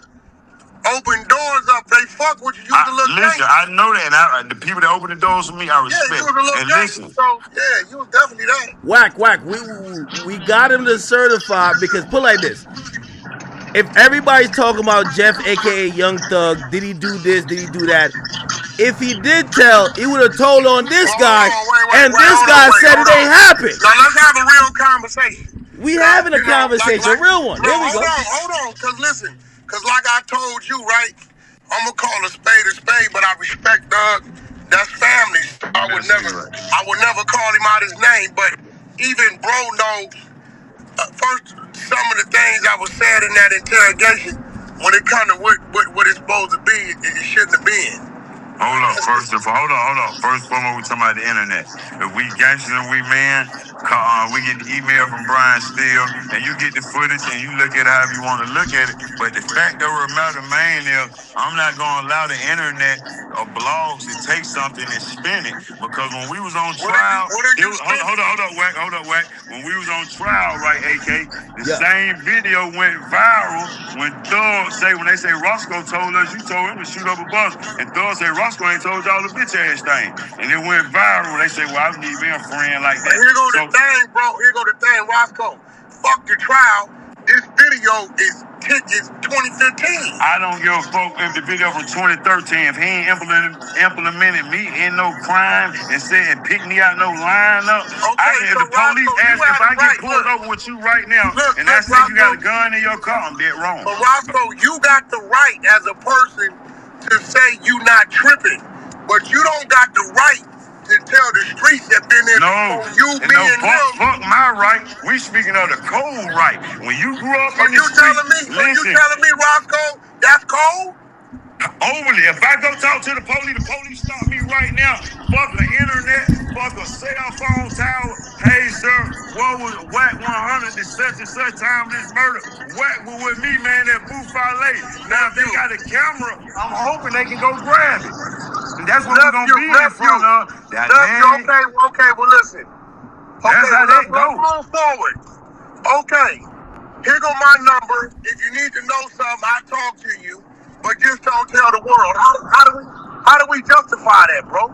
open doors up. They fuck with you. You was a little listen, gangster. I know that, and the people that open the doors for me, I respect. Yeah, you was a little And gangster. listen, So yeah, you was definitely that. Wack. We got him to certify because put it like this. If everybody's talking about Jeff, aka Young Thug, did he do this? Did he do that? If he did tell, he would have told on this guy, and this guy said it ain't happened. Now let's have a real conversation. We having a conversation, a real one. Here we go. Hold on, cause listen, cause like I told you, right? I'm gonna call a spade, but I respect Doug. That's family. I would never call him out his name, but even bro knows. First, some of the things I was said in that interrogation, when it comes to what it's supposed to be, it shouldn't have been. hold on. First, we talking about the internet. If we gangsters and we man, we get the email from Brian Steele, and you get the footage and you look at it however you want to look at it. But the fact of the matter, man, is I'm not gonna allow the internet or blogs to take something and spin it, because when we was on trial, hold up, Wack. When we was on trial, right, AK, the same video went viral when they say Roscoe told us you told him to shoot up a bus, and Thug said Roscoe ain't told y'all the bitch ass thing, and it went viral. They say, well, I need me a friend like that. Here go the thing, bro. Here go the thing, Roscoe. Fuck the trial. This video is 2015. I don't give a fuck if the video from 2013, if he ain't implemented me in no crime and said pick me out no lineup. Okay, if the police ask if I get pulled over with you right now and I say you got a gun in your car, I'm dead wrong. But Roscoe, you got the right as a person to say you not tripping, but you don't got the right to tell the streets that been there before you, and fuck my right. We speaking of the code right. When you grew up in the street, you telling me, Roscoe, that's cold? Overly. If I go talk to the police stop me right now. Fuck the internet, fuck a cell phone tower. Hey, sir, what was Wack 100 to such and such time of this murder? Wack was with me, man, at Buffalo. Now, if they got a camera, I'm hoping they can go grab it. And that's what we're going to be in front of. Okay, well, listen. That's how that goes. Let's move forward. Okay, here go my number. If you need to know something, I'll talk to you. But just don't tell the world. How do we justify that, bro?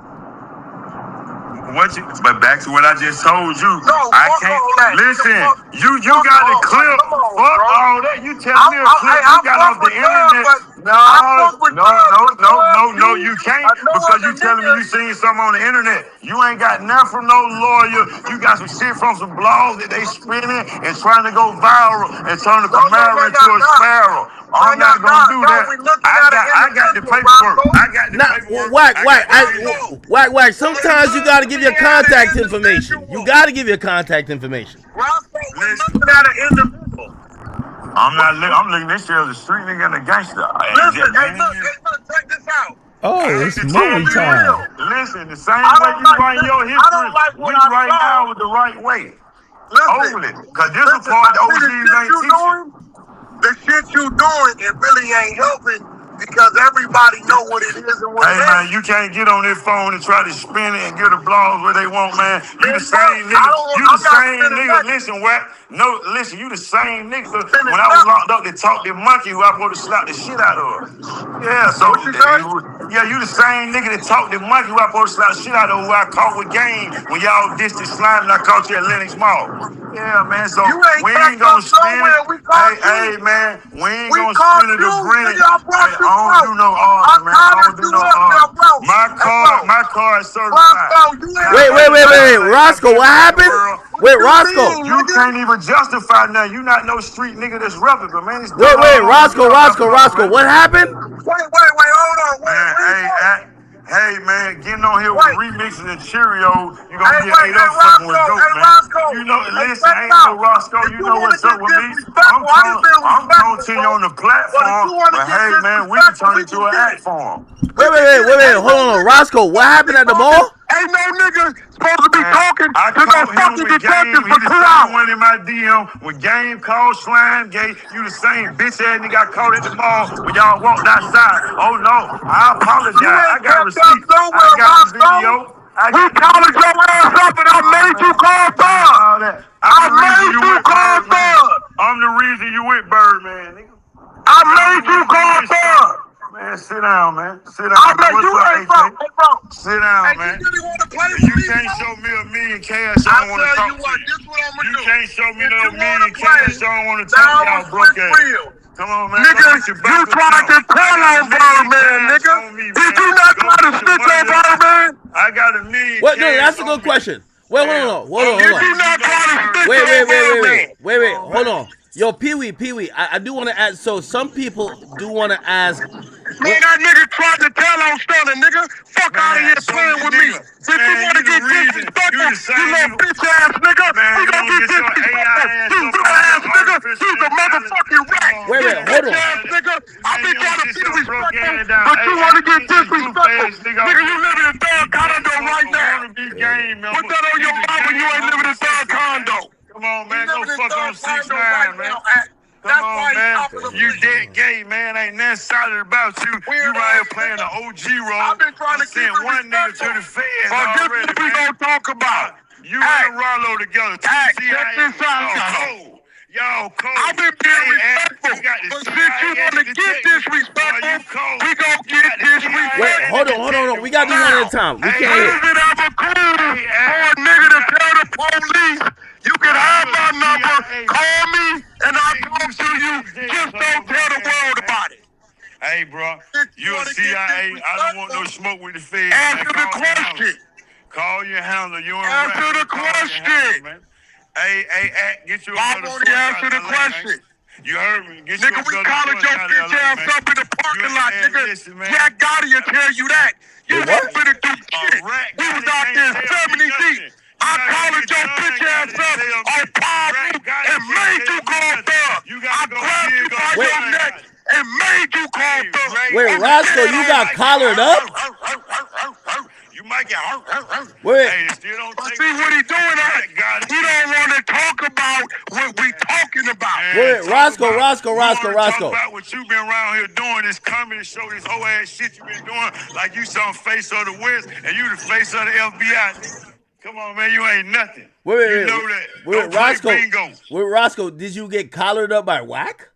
But back to what I just told you. No, I can't listen. You got a clip. Fuck all that. You tell me a clip you got off the internet. No, you can't, because you telling me you seen something on the internet. You ain't got nothing from no lawyer. You got some shit from some blogs that they spinning and trying to go viral and turn the Camaro into a sparrow. I'm not gonna do that. I got the paperwork. Wack. Sometimes you gotta give your contact information. You gotta give your contact information. I'm looking this shit as a street nigga and a gangster. Listen, check this out. Oh, it's movie time. Listen, the same way you write your history, we right now with the right way. Overly. Because this is part the OGs ain't teaching. The shit you doing, it really ain't helping, because everybody know what it is and what it ain't. Hey, man, you can't get on this phone and try to spin it and get the blogs where they want, man. You the same nigga. Listen, Wack. No, listen, you the same nigga. When I was locked up, they talked that monkey who I supposed to slap the shit out of. Yeah, so you the same nigga that talked that monkey who I supposed to slap the shit out of, who I caught with game when y'all dissed the slime and I caught you at Lennox Mall. Yeah, man, so we ain't gonna spin it. Hey, man, we ain't gonna spin it to grin it. I don't do no art, man. I don't do no art. My car is certified. Wait. Roscoe, what happened? Wait, Roscoe. You can't even justify nothing. You not no street nigga that's reputable, man. Wait, Roscoe. What happened? Hold on. Hey, man, getting on here with remixes and Cheerios, you gonna get ate up fucking with dope, man. You know, listen, ain't no Roscoe, you know what's up with me. I'm talking to you on the platform, but hey, man, we can turn it to an act form. Wait, hold on, Roscoe, what happened at the mall? Ain't no nigga supposed to be talking I to no fucking detective for 2 hours. One in my DM when Game called Slime Gate. You the same bitch ass nigga got caught at the mall when y'all walked outside. Oh no, I apologize. I got receipts. I got video. We collared your ass up and I made you call back. reason you with Birdman, nigga. I made you call Thug. Man, sit down, man. Sit down. I made you, hey, bro. Sit down, Hey, man. you really want to play You with me, can't bro? show me $1 million cash. I don't want to tell talk you to what, you. this what I'm gonna You do. can't show me If no you $1 wanna million play, cash. I don't want to talk now to I'ma y'all broke switch ass. real. Come on, man. Nigga, you tried to tell on Birdman, nigga. Did you not try to snitch on Birdman? I got $1 million What? No, cash that's a on good me. question. Wait, hold on. Did you not try to snitch Wait, on Birdman? hold on. Yo, PeeWee, I do want to ask. So some people do want to ask. Man, that nigga tried to tell on Stunner, nigga. Fuck out of here playing with me. If you want to get disrespectful, you little bitch ass nigga, we gonna get disrespectful. You little ass nigga, you's a motherfucking rat. Wait, hold on. Bitch ass nigga, I been trying to be respectful, but you want to get disrespectful. Nigga, you live in a third condo right now. Put that on your mouth when you ain't living in a third condo. Come on, man. Go You living in fuck on third 6 condo 9 right man. now. Come on, man. You dead gay, man. Ain't nothing solid about you. You right here playing the OG role. I've been trying to send keep it one nigga to the respectful. feds But this already, what we man. gonna talk about. You and Ralo together. Check CIA. this out. Y'all cold. I've been being respectful. But since you wanna get disrespectful, we gonna get disrespectful. Wait, hold on. We gotta do one at a time. We can't Is hit. it ever cool for a nigga to tell the police, you can have my number, call me, and I'll talk to you, just don't tell the world about it. Hey, bro, you a CIA. I don't want no smoke with the feds. Answer the question. Call your handler. You and Answer the question. Hey, Act, get you a I brother want to source answer out the of LA, question. man. You heard me. Get you Nigga, a we brother collared source your out of bitch LA, ass man. up in the parking lot, man, nigga. listen, man. Jack Gotti will tell you that. You Wait, ain't what? finna do shit. rat We was Gotti out can't there tell me 70 deep. nothing. I You gotta collared get your Gunna bitch Gotti ass to up tell me. on Pablo Rat Gotti and can't made tell you me call nothing. Thug. You I gotta go grabbed kill you by Gunna your Gotti. neck and made you call Thug. Wait, Roscoe, you got collared up? You might get Wait. Hey, still don't But take see what he doing at? Rat Gotti. He don't want to talk about what we talking about. Wait, Roscoe. We talk about what you been around here doing, this comedy show, this whole ass shit you been doing, like you some face of the West and you the face of the FBI, nigga. Come on, man, you ain't nothing. You know that. Don't play bingo. Wait, Roscoe, did you get collared up by Wack?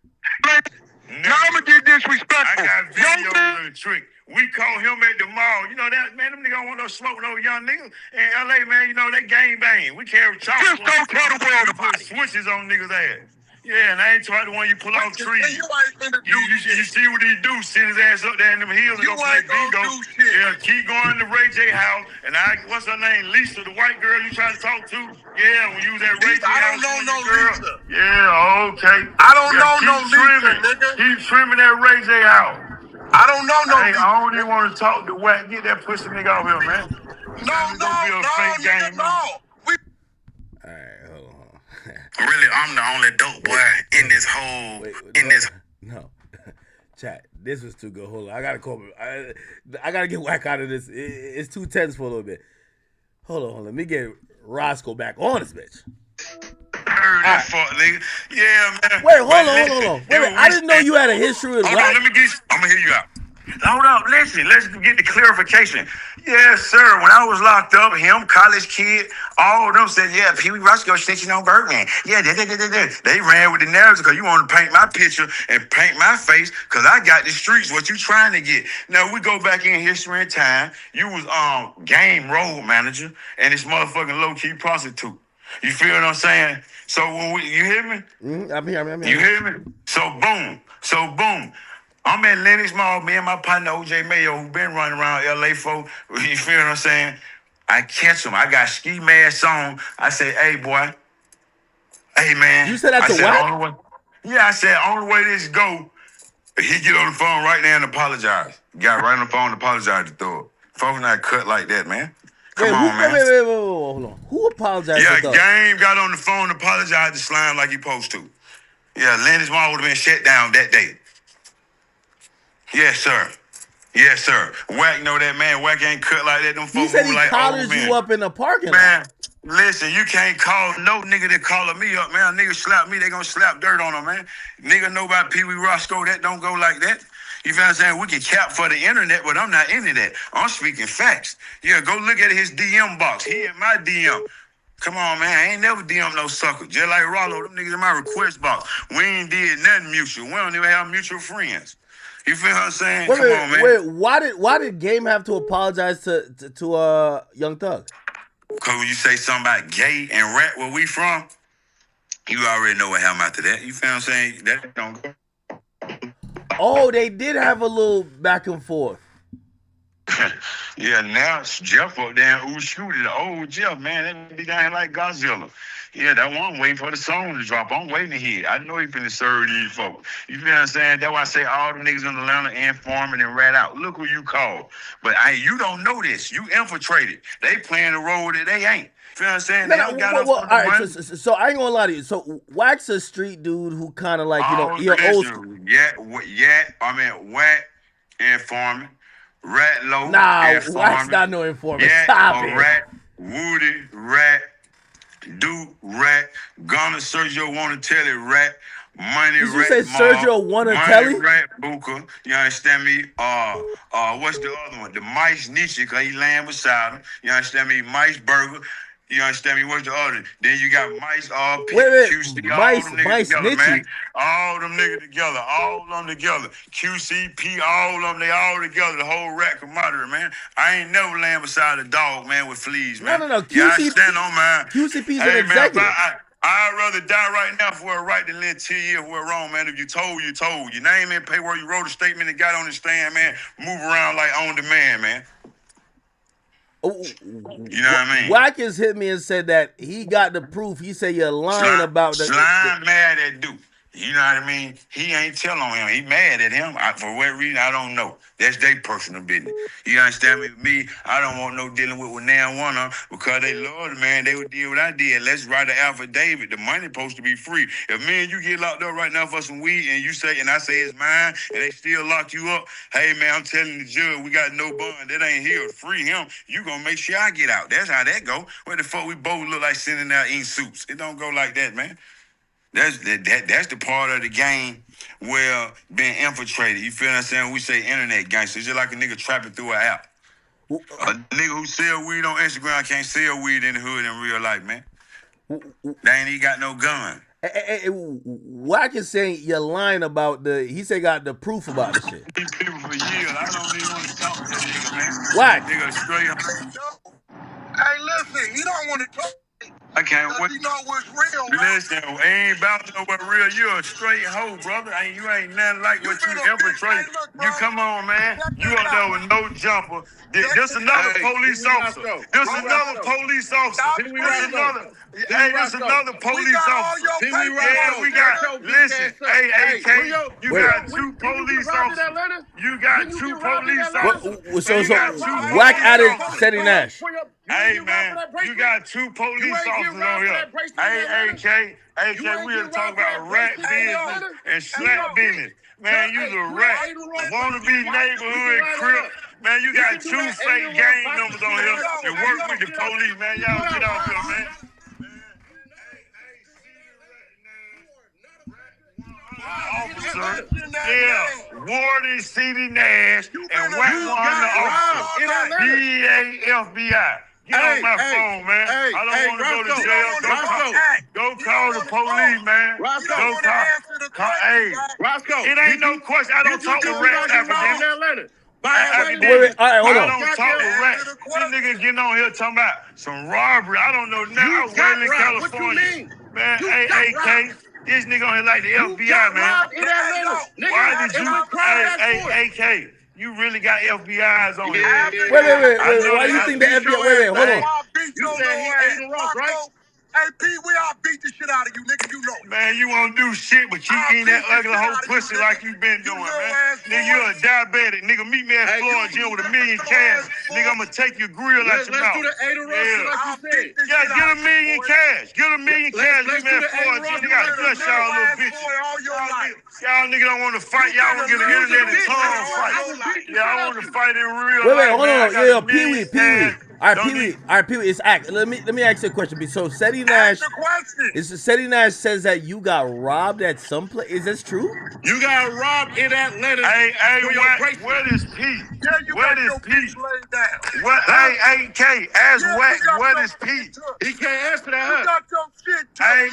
Now I'm gonna get disrespectful. I got videos of the trick. We caught him at the mall. You know that, man, them niggas don't want no smoke with no young niggas. In LA, man, you know, they gang bang. We carry chalk. Just don't tell the world about it. Switches on niggas' ass. Yeah, and I ain't talking the one you pull off trees. You ain't finna do You see what he do? Sit his ass up there in them hills and You go play ain't gonna bingo. do shit. Yeah, keep going to Ray J house. And what's her name? Lisa, the white girl you trying to talk to? Yeah, when you was at Ray J I house. don't know no girl. Lisa. Yeah, okay. I don't know keep no Lisa, trimming. nigga. Keep trimming that Ray J house. I don't know no Hey, Lisa. I don't even want to talk to Wack. Get that pussy nigga out here, man. No, nigga, no. We All right, hold on. Really, I'm the only dope boy in this whole, No. Chat, this was too good. Hold on. I gotta call him. I gotta get Wack out of this. It's too tense for a little bit. Hold on. Let me get Roscoe back on this bitch. Heard that fuck, nigga. Yeah, man. Wait, hold on. Wait, I didn't know you had a history with Hold Wack. on, let me get. I'm gonna hear you out. Hold up, listen. Let's get the clarification. Yes, sir. When I was locked up, him, college kid, all of them said, "Yeah, PeeWee Roscoe snitching on Birdman." Yeah, they ran with the narrative because you want to paint my picture and paint my face because I got the streets. What you trying to get? Now we go back in history and time. You was game road manager and this motherfucking low key prostitute. You feel what I'm saying? So when you hear me? I'm here. You hear me? So boom. I'm at Lennox Mall, me and my partner OJ Mayo, who been running around LA for, you feel what I'm saying? I catch him. I got ski mask on. I say, hey boy, hey man. You said that to Wack? Yeah, I said, only way this go, he get on the phone right now and apologize. Got right on the phone and apologized to Thug. Folks not cut like that, man. Come on, man. Wait, hold on. Who apologized to Thug? Game got on the phone and apologized to Slime like he supposed to. Yeah, Lennox Mall would have been shut down that day. Yes, sir. Wack know that, man. Wack ain't cut like that. Them He folks said he like, collared you up in the parking lot. Man, listen, you can't call no nigga that calling me up, man. Nigga slap me, they gonna slap dirt on him, man. Nigga know about PeeWee Roscoe, that don't go like that. You feel what I'm saying? We can cap for the internet, but I'm not into that. I'm speaking facts. Yeah, go look at his DM box. He in my DM. Come on, man. I ain't never DM no sucker. Just like Ralo, them niggas in my request box. We ain't did nothing mutual. We don't even have mutual friends. You feel what I'm saying? Come on, man. Wait, why did Game have to apologize to Young Thug? Because when you say something about gay and rap where we from, you already know what happened after that. You feel what I'm saying? That don't go. Oh, they did have a little back and forth. Yeah, now Jeff up there who shooted the old Jeff, man. That be down like Godzilla. Yeah, that one waiting for the song to drop. I'm waiting to hear. I know he finna serve these folks. You feel what I'm saying? That's why I say all the niggas in Atlanta informing and rat out. Look who you called. But you don't know this. You infiltrated. They playing the role that they ain't. Feel what I'm saying? No, all right, so I ain't gonna lie to you. So Wack's a street dude who kind of like, you know, he old school. Wack informant. Ralo, nah, Wack's not no informant. Stop it. Rat, Woody, Rat, Duke, Rat, Gunna, Sergio wanna tell it, Rat, Money, Did you Rat, say Sergio wanna tell it? Rat, Booker, you understand me? What's the other one? The Mice Nietzsche, cause he laying beside him. You understand me? Mice Burger. You understand me? What's the other? Then you got Mice, QC, Mice together, Nietzsche. man. All them niggas together, all of them together. QCP, all of them, they all together. The whole rat camaraderie, man. I ain't never laying beside a dog, man, with fleas, man. No. I stand on mine. QCP's an executive. Man, I'd rather die right now for a right than live 10 years for a wrong, man. If you told, you told. Your name and paperwork, you wrote a statement and got on the stand, man. Move around like on demand, man. You know what I mean? Wack has hit me and said that he got the proof. He said you're lying about the Slime mad at Duke. You know what I mean? He ain't telling him. He mad at him. For what reason, I don't know. That's their personal business. You understand me? Me, I don't want no dealing with now one of them because they love the man. They would deal what I did. Let's write an affidavit. The money supposed to be free. If me and you get locked up right now for some weed and you say, and I say it's mine, and they still lock you up, hey, man, I'm telling the judge, we got no bond. That ain't here. Free him. You gonna make sure I get out. That's how that go. What the fuck we both look like sitting out eating soups? It don't go like that, man. That's the part of the game where being infiltrated. You feel what I'm saying? We say internet gangster. It's just like a nigga trapping through an app. A nigga who sell weed on Instagram can't sell weed in the hood in real life, man. They ain't even got no gun. Wack is saying you're lying about he said got the proof about the shit. These people for years, I don't even want to talk to that nigga, man. Wack. Nigga straight up. Hey, listen, he don't want to talk. I can't wait. You know what's real, man. Listen, ain't about to know what real. You're a straight hoe, brother. You ain't nothing like what you infiltrate. You come on, man. You up there with no jumper. This another police officer. This another police officer. This another police officer. Yeah, we got. Listen, hey, AK, you got two police officers. You got two police officers. So Wack added Teddy Nash. Hey, man, you got two police officers on here. Hey, AK, we are talking about rat business and slap business. Man, you's a rat. Wannabe neighborhood crip. Man, you got two fake gang numbers on here that work with the police, man. Y'all get out here, man. Officer, yeah, Warden C.D. Nash and Wack one the officer. DEA, FBI. Get on my phone, man. I don't want to go to jail. Go call the police, man. Go call. Hey, Roscoe. It ain't no question. I don't talk with rats academics. Wait, all right, hold on. I don't talk with rats. This nigga getting on here talking about some robbery. I don't know now. I was waiting in California. Man, hey, AK. This nigga on here like the FBI, man. Why did you? Hey, AK. You really got FBI's on here. Wait. Why do you think the FBI? Wait, hold on. You said he ate Ross, right? Hey, PeeWee, I'll beat the shit out of you, nigga. You know. Man, you won't do shit, but you eating that ugly whole pussy like you been doing, man. Nigga, you're a diabetic. Nigga, meet me at Florida Gym with $1 million cash. Nigga, I'm gonna take your grill out your mouth. Let's do the Ada Ross, like you said. Yeah, get $1 million cash. Get $1 million cash. Meet me at Florida Gym. Nigga, I bless y'all little bitches. Y'all nigga don't want to fight. Y'all want to get an internet and tongue fight. Y'all want to fight in real life. Wait, hold on. Yeah, PeeWee. All right, PeeWee. All right, PeeWee. It's act. Let me ask you a question. So, Seti Nash. Ask the question. Seti Nash says that you got robbed at some place. Is this true? You got robbed in Atlanta. Hey, for your bracelet. what is P? Yeah, you What got is your P? bitch laid down. What? Hey, K. Ask Yeah, Wack. you got What your is P? shit too. He can't answer that. You Huh? got your shit too. Hey,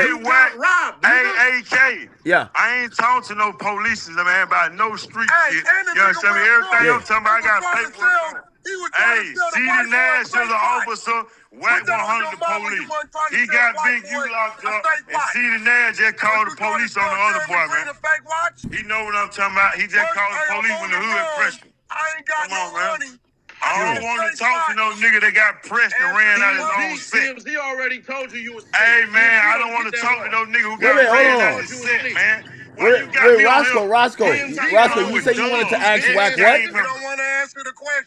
You Wack. got robbed. Hey, K. Yeah. I ain't talking to no police, man, about no street Hey, shit. and the You understand me? nigga Everything Yeah. I'm talking about, I got paperwork. He was trying Hey, to sell the Cedar white boy Nash a is fake an watch. officer. Wack Put that on 100 your the mama, you police. wasn't trying to He sell got white Big boy U locked a up, fake and watch. Cedar Nash just called the You trying to police on sell the other boy, Jeremy Green man. a fake watch? He know what I'm talking about. He just called the police when the hood pressed him. I ain't got Come on, no man. money. I don't want to talk to no nigga that got pressed and ran out his own set. He already told you was sick. Hey, man, I don't want to talk to no nigga who got Wait, hold ran on. out his set, man. Why Wait, you got me on Roscoe. here? Roscoe, you said you wanted to ask Wack what? You don't want to answer the question.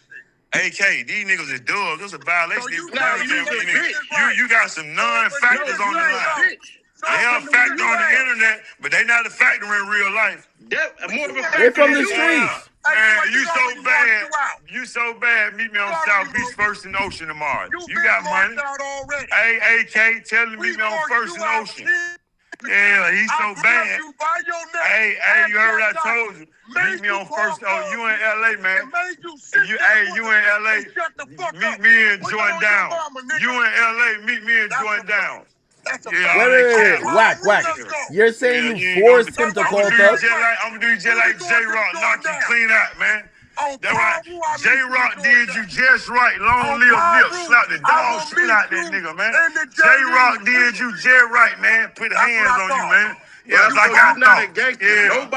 AK, these niggas is dogs. This is a violation. So you You got some non-factors on the line. They are a factor on the internet, but they not a factor in real life. More of a They're from the than you. streets. Man, you so bad. You so bad. Meet me on South Beach First and Ocean tomorrow. You got money. Hey, AK, tell him meet me on First and Ocean. Yeah, he's so bad. Hey, you heard what I told you. Meet me on First. Oh, you in LA, man. You in LA. Meet me in Jordan Downs. You in LA. Meet me in Jordan Downs. Wait. Wack. You're saying you forced him to call thugs? I'm gonna do you just like J-Rock. Knock you clean out, man. That's right. J-Rock did you just right. Long live Nip. Slap the dog shit out that nigga, man. J-Rock did you just right, man. Put hands on you, man. Yeah, that's like I thought. Yeah,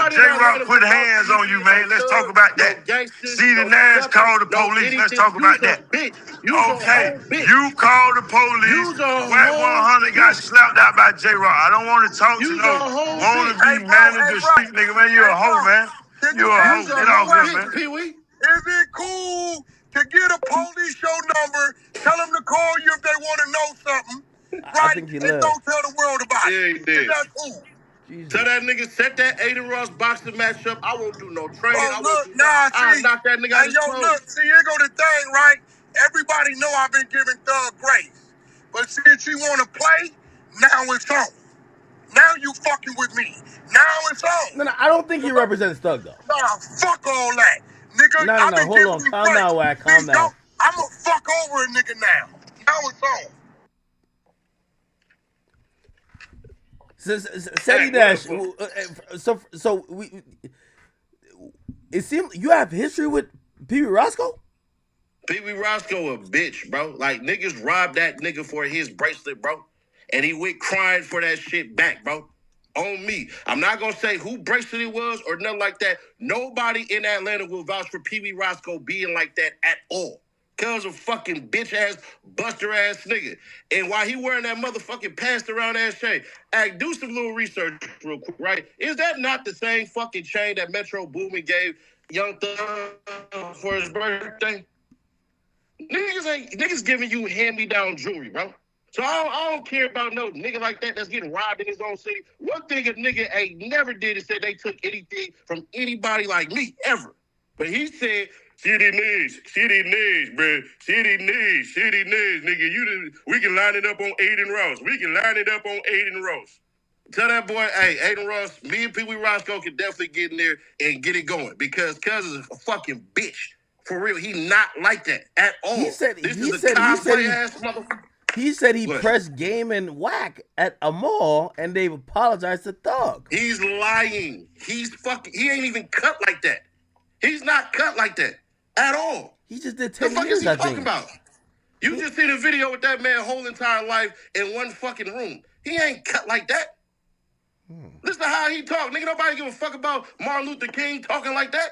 J-Rock put hands on you, man. Let's talk about that. Cedar Nash called the police. Let's talk about that. Okay, you called the police. Wack 100 got slapped out by J-Rock. I don't want to talk to no wannabe manager street nigga, man. You're a hoe, man. You're a hoe. Get off here, man. PeeWee. Is it cool to get a police show number, tell them to call you if they want to know something, I think he and left. don't tell the world about it? Yeah, he did. Is that cool? Jesus. Tell that nigga, set that Aiden Ross boxing match up. I won't do no training. Oh, look, I'll knock that nigga out his clothes. Look, see, here go the thing, right? Everybody know I've been giving Thug grace. But since you want to play, now it's on. Now you fucking with me. Now it's on. No, I don't think he represents Thug, though. Nah, fuck all that. Nigga, No, I've been hold giving on. you Calm grace. down, Wack. Calm down. I'm gonna fuck over a nigga now. Now it's on. Seti Nash. So we. It seems you have history with PeeWee Roscoe. PeeWee Roscoe a bitch, bro. Like, niggas robbed that nigga for his bracelet, bro. And he went crying for that shit back, bro. On me. I'm not gonna say who bracelet it was or nothing like that. Nobody in Atlanta will vouch for PeeWee Roscoe being like that at all. Cause a fucking bitch ass, buster ass nigga. And while he wearing that motherfucking passed around ass chain, do some little research real quick, right? Is that not the same fucking chain that Metro Boomin gave Young Thug for his birthday? Niggas giving you hand-me-down jewelry, bro. So I don't care about no nigga like that that's getting robbed in his own city. One thing a nigga ain't never did is say they took anything from anybody like me, ever. But he said, shitty knees, bro. Shitty knees, nigga. We can line it up on Aiden Ross. Tell that boy, hey, Aiden Ross, me and PeeWee Roscoe can definitely get in there and get it going. Because Cuz is a fucking bitch. For real, he not like that at all. He said he pressed Game and Wack at a mall and they've apologized to Thug. He's lying. He ain't even cut like that. He's not cut like that at all. He just did 10 years, years, I think. Talking about? You just see the video with that man whole entire life in one fucking room. He ain't cut like that. Listen to how he talk. Nigga, nobody give a fuck about Martin Luther King talking like that.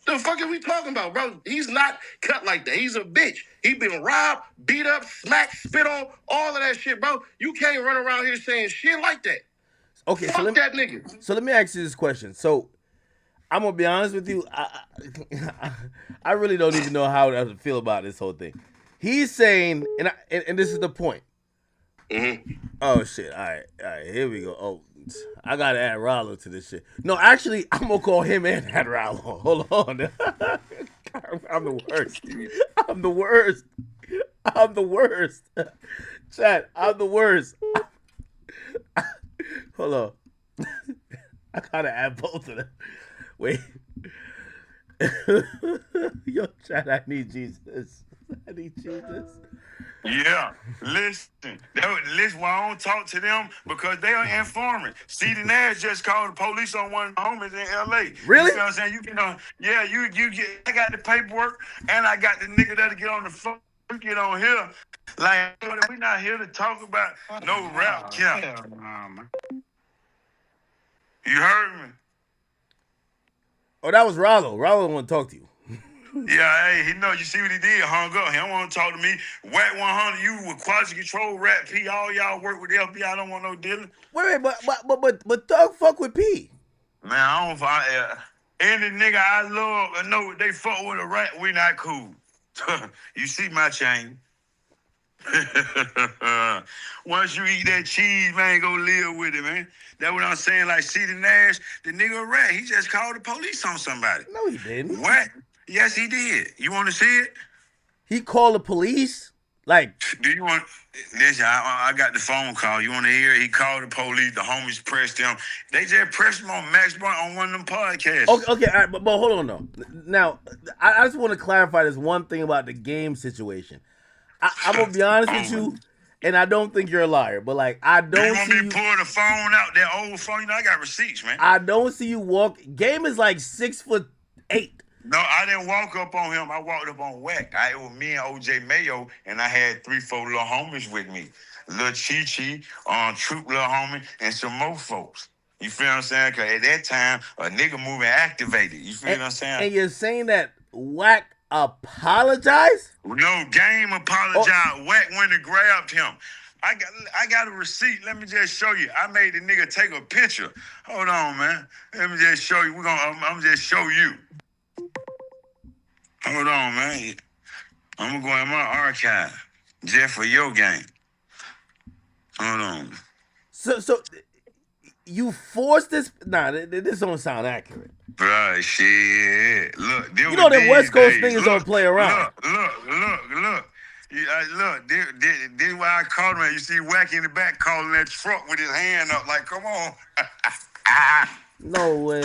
The fuck are we talking about, bro? He's not cut like that. He's a bitch. He been robbed, beat up, smacked, spit on, all of that shit, bro. You can't run around here saying shit like that. Okay, fuck that nigga. So let me ask you this question. So I'm gonna be honest with you. I really don't even know how to feel about this whole thing. He's saying, and this is the point. Oh shit! All right, here we go. Oh, I gotta add Ralo to this shit. No, actually, I'm gonna call him and add Ralo. Hold on. I'm the worst. I'm the worst. I'm the worst. Chat, I'm the worst. Hold on. I gotta add both of them. Wait. Yo, chat, I need Jesus. I need Jesus. Yeah, listen. Listen, why I don't talk to them because they are informants. CD Nash just called the police on one of the homies in L.A. Really? You feel what I'm saying? You can, yeah, you get. I got the paperwork and I got the nigga that'll get on the phone. You get on here, like we not here to talk about no rap cap. You heard me? Oh, that was Ralo. Ralo want to talk to you. Yeah, hey, he know. You see what he did? Hung up. He don't want to talk to me. Wack 100, you with quality control, rap P. All y'all work with the FBI. I don't want no dealing. Wait, but Thug fuck with P. Man, I don't find any nigga I love and know they fuck with a rat. We not cool. You see my chain. Once you eat that cheese, man, go live with it, man. That's what I'm saying. Like CD Nash, the nigga a rat. He just called the police on somebody. No, he didn't. What? Yes, he did. You want to see it? He called the police? Like, do you want? Listen, I got the phone call. You want to hear it? He called the police. The homies pressed him. They just pressed him on Max Brown on one of them podcasts. Okay, all right, but hold on, though. Now, I just want to clarify this one thing about the game situation. I'm gonna be honest with you, and I don't think you're a liar, but like I don't you want see me you to pull the phone out, that old phone. You know I got receipts, man. I don't see you walk. Game is like 6'8". No, I didn't walk up on him. I walked up on Wack. It was me and OJ Mayo, and I had 3-4 little homies with me. Lil Chi Chi, Troop little homie, and some more folks. You feel what I'm saying? Because at that time, a nigga moving activated. You feel what I'm saying? And you're saying that Wack apologized? No, Game apologized. Oh. Wack went and grabbed him. I got a receipt. Let me just show you. I made the nigga take a picture. Hold on, man. Let me just show you. I'm just show you. Hold on, man. I'm gonna go in my archive just for your game. Hold on. So you forced this? Nah, this don't sound accurate. Bruh, shit. Look, you know them West Coast niggas don't play around. Look. This is why I called him. You see Wack in the back calling that truck with his hand up like, come on. No way.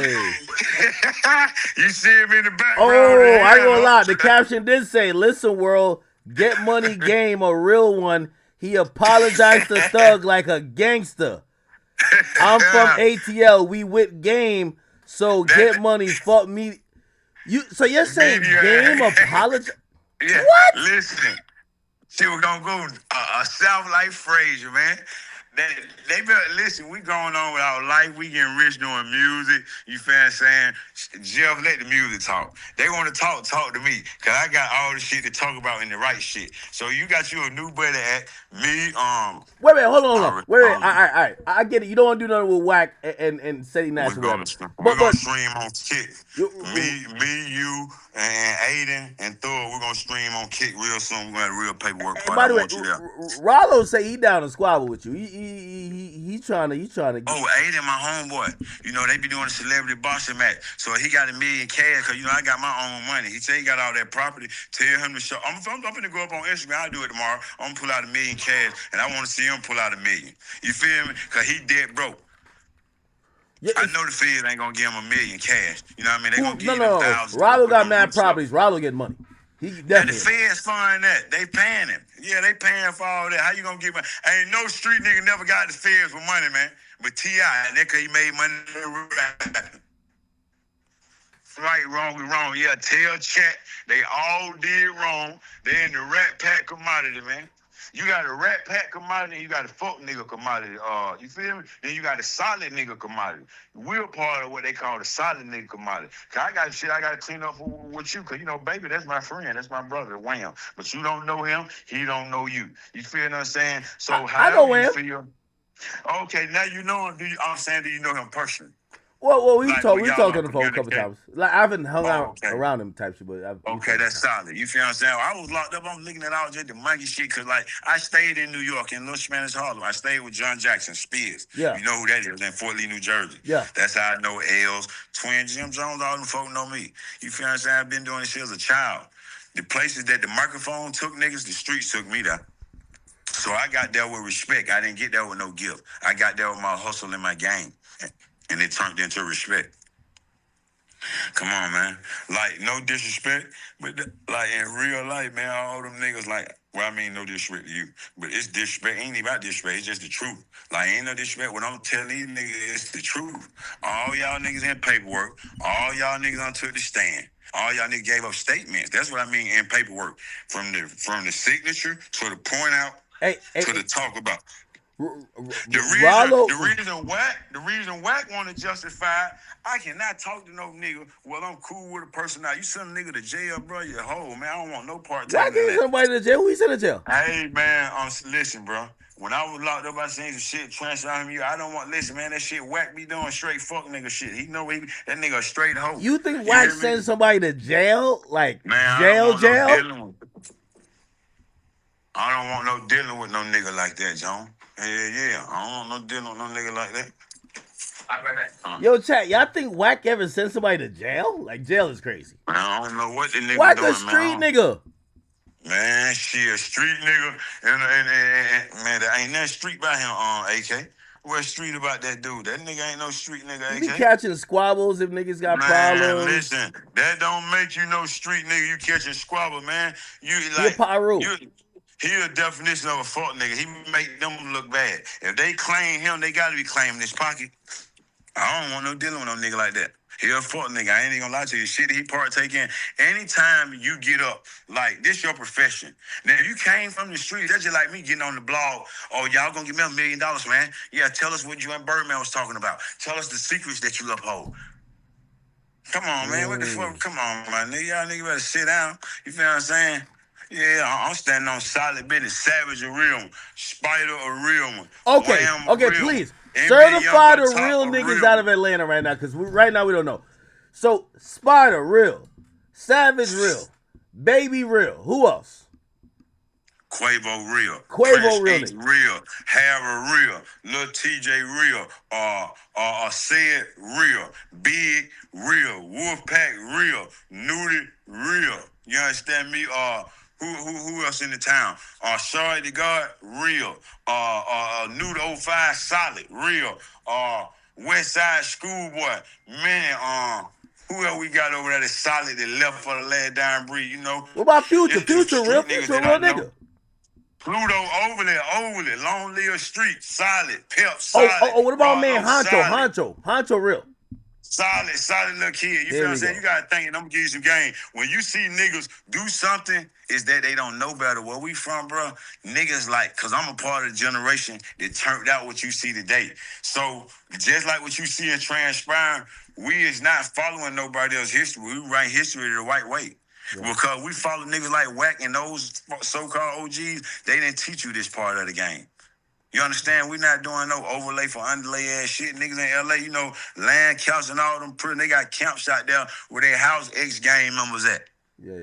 You see him in the background. Oh, I ain't gonna lie. The caption did say, listen, world, get money Game, a real one. He apologized to Thug like a gangster. I'm from ATL. We with Game, so get money. Fuck me. So you're saying Game apologized? Yeah. What? Listen. See, we're gonna go a South Life Frazier, man. They better listen. We going on with our life. We getting rich doing music. You feel what I'm saying? Jeff, let the music talk. They want to talk to me because I got all the shit to talk about in the right shit. So you got you a new buddy at me. Wait, hold on. Wait. All right. I get it. You don't want to do nothing with Wack and City Nash. We're gonna stream on Kick. Me, you, and Aiden and Thor. We're gonna stream on Kick real soon. We got real paperwork. And by the way, Ralo say he down to squabble with you. He trying to. Oh, Aiden, my homeboy. You know they be doing a celebrity boxing match, so he got $1 million cash. Cause you know I got my own money. He said he got all that property. Tell him to show. I'm gonna go up on Instagram. I'll do it tomorrow. I'm gonna pull out $1 million cash, and I want to see him pull out $1 million. You feel me? Cause he dead broke. Yeah, I know the feds ain't gonna give him $1 million cash. You know what I mean? They gonna give him thousands. Ralo got mad properties. Ralo get money. The feds find that. They paying him. Yeah, they paying for all that. How you gonna give money? Ain't no street nigga never got the feds with money, man. But T.I., and that cause he made money. Right, wrong. Yeah, tell chat. They all did wrong. They in the Rat Pack commodity, man. You got a Rat Pack commodity, you got a fuck nigga commodity. You feel me? Then you got a solid nigga commodity. We're part of what they call the solid nigga commodity. Cause I got shit I got to clean up with you. Cause you know, baby, that's my friend. That's my brother, Wham. But you don't know him. He don't know you. You feel what I'm saying? So how do you feel? Okay, now you know him. I'm saying, do you know him personally? Well, we Like, talked. when We y'all talked on don't the phone a couple communicate. times. Like I haven't hung Oh, out okay. around him type shit, but Okay, that's solid. You feel what I'm saying? I was locked up. I'm looking at all just the monkey shit because, like, I stayed in New York in Little Spanish Harlem. I stayed with John Jackson Spears. Yeah. You know who that is in Fort Lee, New Jersey. Yeah. That's how I know Els, Twin, Jim Jones, all them folk know me. You feel what I'm saying? I've been doing this shit as a child. The places that the microphone took niggas, the streets took me there. So I got there with respect. I didn't get there with no gift. I got there with my hustle and my game. And it turned into respect. Come on, man. Like, no disrespect, but like in real life, man, all them niggas like, well, I mean, no disrespect to you, but it's disrespect. Ain't even about disrespect. It's just the truth. Like, ain't no disrespect. What I'm telling these niggas is the truth. All y'all niggas in paperwork. All y'all niggas done took the stand. All y'all niggas gave up statements. That's what I mean in paperwork. From the signature to the point out to the talk about. The reason Wack want to justify, I cannot talk to no nigga. Well, I'm cool with a person now. You send a nigga to jail, bro, you hoe, man. I don't want no part Why taking can't that. somebody to jail? Who he sent to jail? Hey, man, listen, bro. When I was locked up, I seen some shit transferring me. I don't want, listen, man, that shit Wack be doing straight fuck nigga shit. He know that nigga a straight hoe. You think Wack sends somebody to jail? Like, man, jail? I don't want no dealing with no nigga like that, John. Yeah. I don't want no dealing with no nigga like that. Yo, chat, y'all think Wack ever sent somebody to jail? Like, jail is crazy. Man, I don't know what the nigga Wack doing, a street nigga. Man, she a street nigga. And man, there ain't nothing street by him, AK. What street about that dude? That nigga ain't no street nigga, AK. You be catching squabbles if niggas got problems. Listen, that don't make you no street nigga. You catching squabble, man. You like, he a definition of a fuck nigga. He make them look bad. If they claim him, they gotta be claiming his pocket. I don't want no dealing with no nigga like that. He a fuck nigga. I ain't even gonna lie to you. Shit he partake in. Anytime you get up, like, this your profession. Now, if you came from the streets, that's just like me getting on the blog. Oh, y'all gonna give me $1 million, man. Yeah, tell us what you and Birdman was talking about. Tell us the secrets that you uphold. Come on, man. What the fuck? Come on, my nigga. Y'all nigga better sit down. You feel what I'm saying? Yeah, I'm standing on solid business. Savage a real one. Spider a real one. Okay, please. Certify the real niggas out of Atlanta right now, because right now we don't know. So, Spider real. Savage real. Baby real. Who else? Quavo real. Quavo real. Real. Harry real. Lil TJ real. Said real. Big real. Wolfpack real. Nudie real. You understand me? Who else in the town? Shorty the God, real. Nude 05 solid, real. West Side Schoolboy, man. Who else we got over there that's solid that left for the last dying breed? You know. What about Future? Future real nigga. Pluto overly, long live street, solid, pep, solid. What about man Honcho real. Solid little kid. You feel what I'm saying? You gotta think, and I'm gonna give you some game. When you see niggas do something, is that they don't know better. Where we from, bro? Niggas like, cause I'm a part of the generation that turned out what you see today. So just like what you see in transpiring, we is not following nobody else's history. We write history the right way. Yeah. Because we follow niggas like Wack and those so-called OGs, they didn't teach you this part of the game. You understand? We not doing no overlay for underlay ass shit. Niggas in LA, you know, land camps and all them they got camps out there where they house ex-gang members at. Yeah.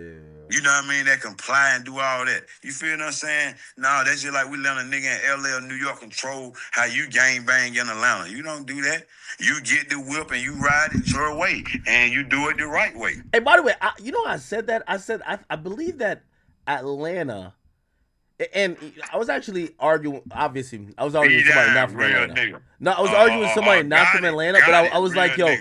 You know what I mean? That comply and do all that. You feel what I'm saying? Nah, that's just like we let a nigga in LA or New York control how you gang bang in Atlanta. You don't do that. You get the whip and you ride it your way. And you do it the right way. Hey, by the way, I said that? I believe that Atlanta... And I was actually arguing, obviously, I was arguing with somebody not from Atlanta. Nigga. No, I was arguing with somebody not from Atlanta, but I was like, yo,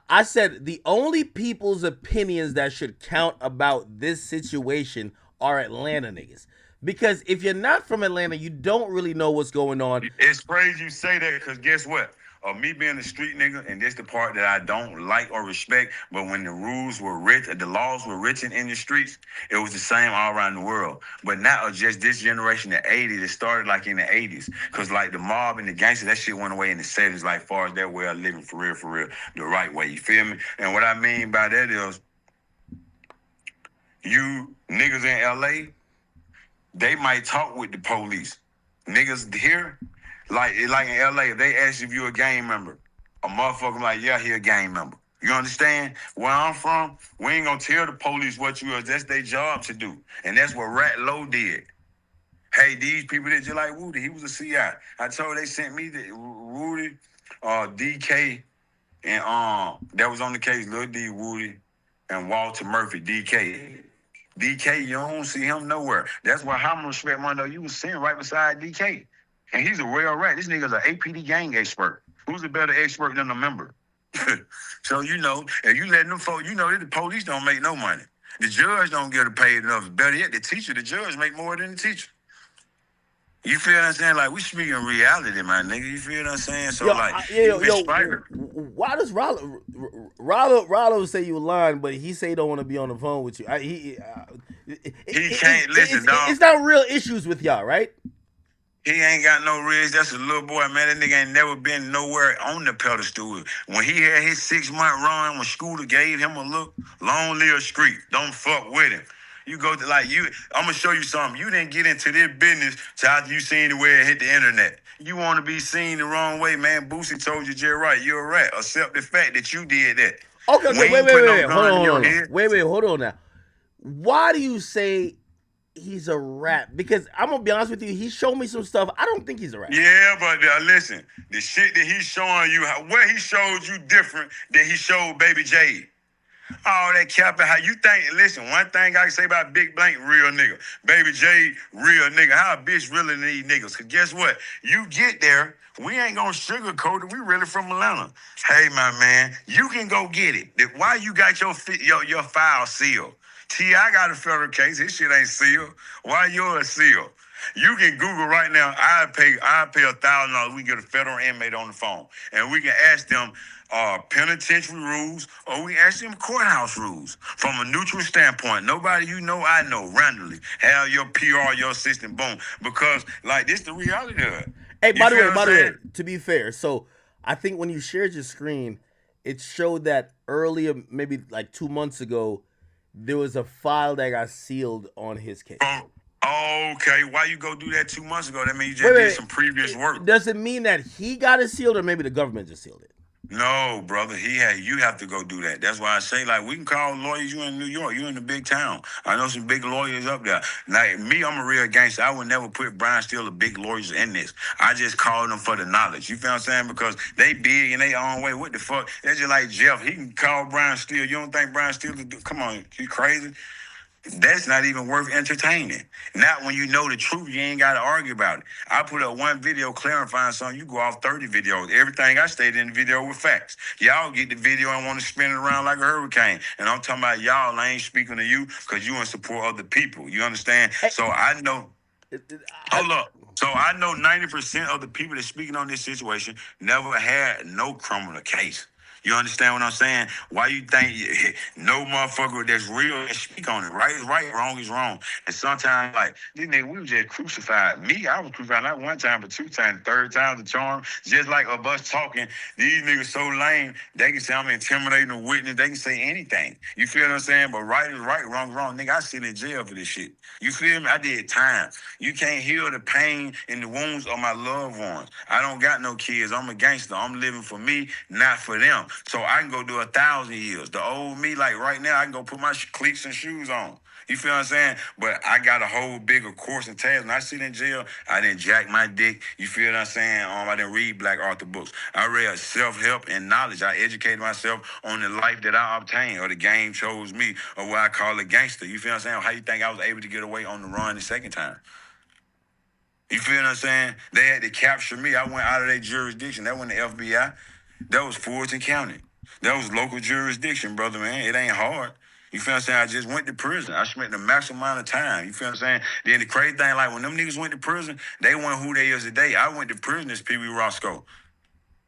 I said the only people's opinions that should count about this situation are Atlanta niggas. Because if you're not from Atlanta, you don't really know what's going on. It's crazy you say that, because guess what? Me being a street nigga, and this the part that I don't like or respect, but when the rules were written, the laws were written in the streets, it was the same all around the world. But now, just this generation, the 80s, it started like in the 80s. Because like the mob and the gangsters, that shit went away in the 70s, like far as their way of living for real, the right way. You feel me? And what I mean by that is, you niggas in LA, they might talk with the police. Niggas here, like in LA, if they ask if you a gang member, a motherfucker like, yeah, he a gang member. You understand? Where I'm from, we ain't gonna tell the police what you are. That's their job to do. And that's what Ralo did. Hey, these people that just like Woody, he was a CI. I told they sent me the Woody, DK, and that was on the case, Lil D, Woody, and Walter Murphy, DK. DK, you don't see him nowhere. That's why how much respect Mondo, you was sitting right beside DK. And he's a real rat. This nigga's an APD gang expert. Who's a better expert than a member? So, you know, if you letting them folks, you know that the police don't make no money. The judge don't get paid enough. Better yet, the teacher, the judge make more than the teacher. You feel what I'm saying? Like, we speaking reality, my nigga. You feel what I'm saying? So, why does Ralo say you lying, but he say he don't want to be on the phone with you? He can't listen, dog. It's not real issues with y'all, right? He ain't got no risk. That's a little boy, man. That nigga ain't never been nowhere on the pedestal. When he had his 6-month run, when Scooter gave him a look, long live street. Don't fuck with him. You go to I'm gonna show you something. You didn't get into this business till after you seen the way it hit the internet. You want to be seen the wrong way, man. Boosie told you, Jerry, right, you're a rat. Accept the fact that you did that. Okay, wait, hold on now. Why do you say he's a rat? Because I'm gonna be honest with you, he showed me some stuff. I don't think he's a rat. Yeah, but listen, the shit that he's showing you, where he showed you different than he showed Baby J. All that capping, how you think, listen, one thing I can say about Big Blank, real nigga. Baby J, real nigga. How a bitch really need niggas? Because guess what? You get there, we ain't gonna sugarcoat it. We really from Atlanta. Hey, my man, you can go get it. Why you got your file sealed? T.I. got a federal case. His shit ain't sealed. Why yours sealed? You can Google right now. I pay $1,000. We get a federal inmate on the phone, and we can ask them penitentiary rules, or we ask them courthouse rules from a neutral standpoint. Nobody you know, I know, randomly. Have your PR, your assistant, boom. Because like this, the reality of it. Hey, by the way, to be fair, so I think when you shared your screen, it showed that earlier, maybe like 2 months ago, there was a file that got sealed on his case. Okay, why you go do that 2 months ago? That means you just did some previous work. Does it mean that he got it sealed, or maybe the government just sealed it? No, brother. You have to go do that. That's why I say, like, we can call lawyers. You in New York. You in the big town. I know some big lawyers up there. Like, me, I'm a real gangster. I would never put Brian Steele or big lawyers in this. I just call them for the knowledge. You feel what I'm saying? Because they big in their own way. What the fuck? That's just like Jeff. He can call Brian Steele. You don't think Brian Steele could do? Come on. You crazy? That's not even worth entertaining. Not when you know the truth, you ain't got to argue about it. I put up one video clarifying something, you go off 30 videos. Everything I stated in the video with facts. Y'all get the video and want to spin it around like a hurricane. And I'm talking about y'all, I ain't speaking to you because you in support of the people. You understand? So I know, hold up. So I know 90% of the people that's speaking on this situation never had no criminal case. You understand what I'm saying? Why you think no motherfucker that's real and speak on it? Right is right, wrong is wrong. And sometimes, like, these niggas, we was just crucified. Me, I was crucified not one time, but 2 times. Third time's the charm. Just like of us talking, these niggas so lame, they can say I'm intimidating a witness. They can say anything. You feel what I'm saying? But right is right, wrong is wrong. Nigga, I sit in jail for this shit. You feel me? I did time. You can't heal the pain and the wounds of my loved ones. I don't got no kids. I'm a gangster. I'm living for me, not for them. So I can go do 1,000 years. The old me, like right now, I can go put my cleats and shoes on. You feel what I'm saying? But I got a whole bigger course and task. When I sit in jail, I didn't jack my dick. You feel what I'm saying? I didn't read Black Arthur books. I read self-help and knowledge. I educated myself on the life that I obtained, or the game chose me, or what I call a gangster. You feel what I'm saying? How you think I was able to get away on the run the second time? You feel what I'm saying? They had to capture me. I went out of their jurisdiction. That wasn't the FBI. That was Fulton County. That was local jurisdiction, brother, man. It ain't hard. You feel what I'm saying? I just went to prison. I spent the maximum amount of time. You feel what I'm saying? Then the crazy thing, like when them niggas went to prison, they weren't who they is today. I went to prison as PeeWee Roscoe.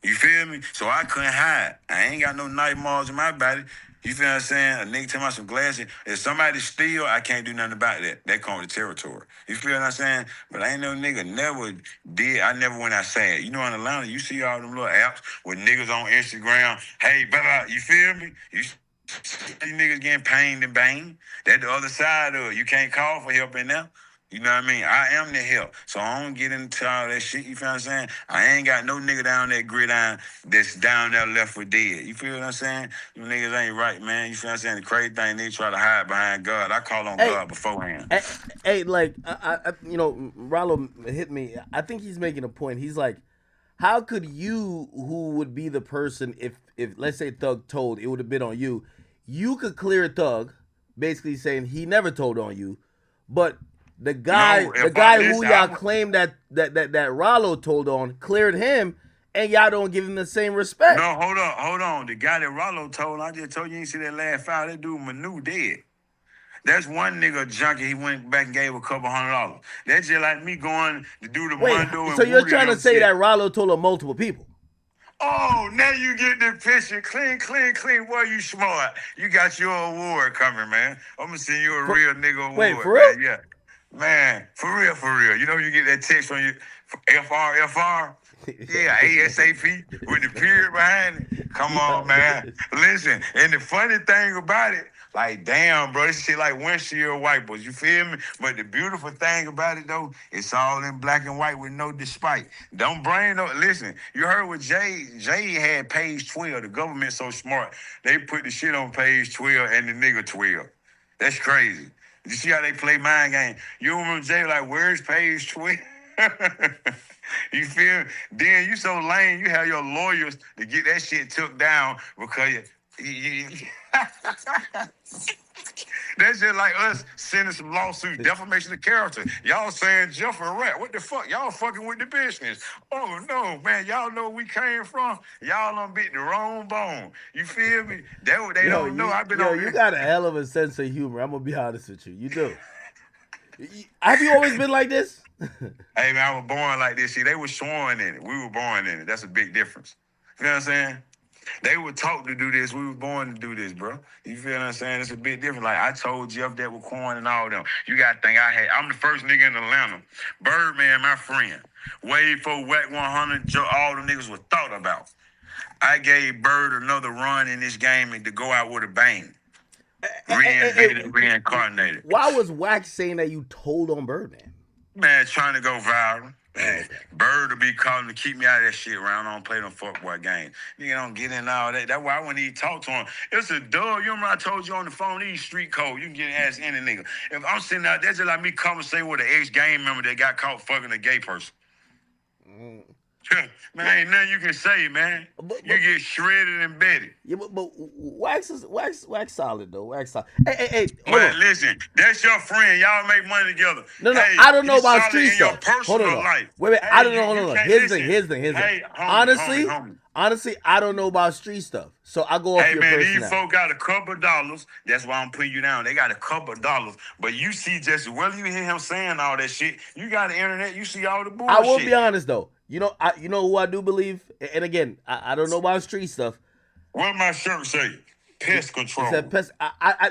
You feel me? So I couldn't hide. I ain't got no knife marks in my body. You feel what I'm saying? A nigga tell me some glasses. If somebody steal, I can't do nothing about that. That comes with the territory. You feel what I'm saying? But I ain't no nigga never did. I never went outside. You know, in Atlanta, you see all them little apps with niggas on Instagram. Hey, blah, you feel me? You see these niggas getting pained and banged. That's the other side of it. You can't call for help in there. You know what I mean? I am the help. So I don't get into all that shit, you feel what I'm saying? I ain't got no nigga down that gridiron that's down there left for dead. You feel what I'm saying? You niggas ain't right, man. You feel what I'm saying? The crazy thing, they try to hide behind God. I call on Hey, God beforehand. hey, like Ralo hit me. I think he's making a point. He's like, how could you, who would be the person if let's say Thug told, it would have been on you. You could clear Thug, basically saying he never told on you, but No, the if I guy who listen, y'all claim that Ralo told on cleared him, and y'all don't give him the same respect. no, hold on. The guy that Ralo told, I just told you ain't see that last file. That dude Manu dead. That's one nigga junkie. He went back and gave a couple $100. That's just like me going to do the Wait, Mondo and so you're Woody trying to them say shit. that Ralo told on multiple people? Oh, now you get the picture. Clean. Boy, you smart. You got your award coming, man. I'm going to send you a real nigga award, Wait, for man. real? Yeah. Man, for real. You know you get that text from you, FR? Yeah, ASAP with the period behind it. Come on, man. Listen, and the funny thing about it, like, damn, bro, this shit like windshield wipers. You feel me? But the beautiful thing about it, though, it's all in black and white with no despite. Don't bring no. Listen, you heard what Jay had page 12. The government so smart. They put the shit on page 12 and the nigga 12. That's crazy. You see how they play mind game? You remember Jay like, where's page 12? You feel? Then you so lame, you have your lawyers to get that shit took down because you that's just like us sending some lawsuits, defamation of character. Y'all saying Jeff a rat. What the fuck? Y'all fucking with the business. Oh no, man. Y'all know where we came from. Y'all done bit the wrong bone. You feel me? That what they don't know. I've been on you here. got a hell of a sense of humor. I'm gonna be honest with you. You do. Have you always been like this? Hey man, I was born like this. See, they were sworn in it. We were born in it. That's a big difference. You know what I'm saying? They were taught to do this. We were born to do this, bro. You feel what I'm saying? It's a bit different. Like I told Jeff that with Corn and all them. You got to think I'm the first nigga in Atlanta. Birdman, my friend. Way before Wack 100, all the niggas were thought about. I gave Bird another run in this game and to go out with a bang. Reinvented, reincarnated. Why was Wack saying that you told on Birdman? Man, trying to go viral. Okay. Bird will be calling to keep me out of that shit around. I don't play them fuckboy games. Nigga don't get in all that. That's why I wouldn't even talk to him. It's a dub. You remember I told you on the phone, these street code. You can get ask any nigga. If I'm sitting out, that's just like me conversating with an ex-gang member that got caught fucking a gay person. Man, ain't nothing you can say, man. You get shredded and bedded. Yeah, but Wax solid though. Wax solid. Hey, hold Man, on. listen, that's your friend. Y'all make money together. No, Hey, I don't know he's about solid street in your stuff. personal Hold on. life. Wait, Hey, I don't know. you Hold on. can't Here's the listen. thing. Hey, homie. Honestly, I don't know about street stuff. So I go off Hey your man, personality. these folk got a couple dollars. That's why I'm putting you down. They got a couple dollars. But you see just whether you hear him saying all that shit, you got the internet, you see all the bullshit. I will be honest though. You know who I do believe? And again, I don't know about street stuff. What my shirt say? Pest control. It said pest.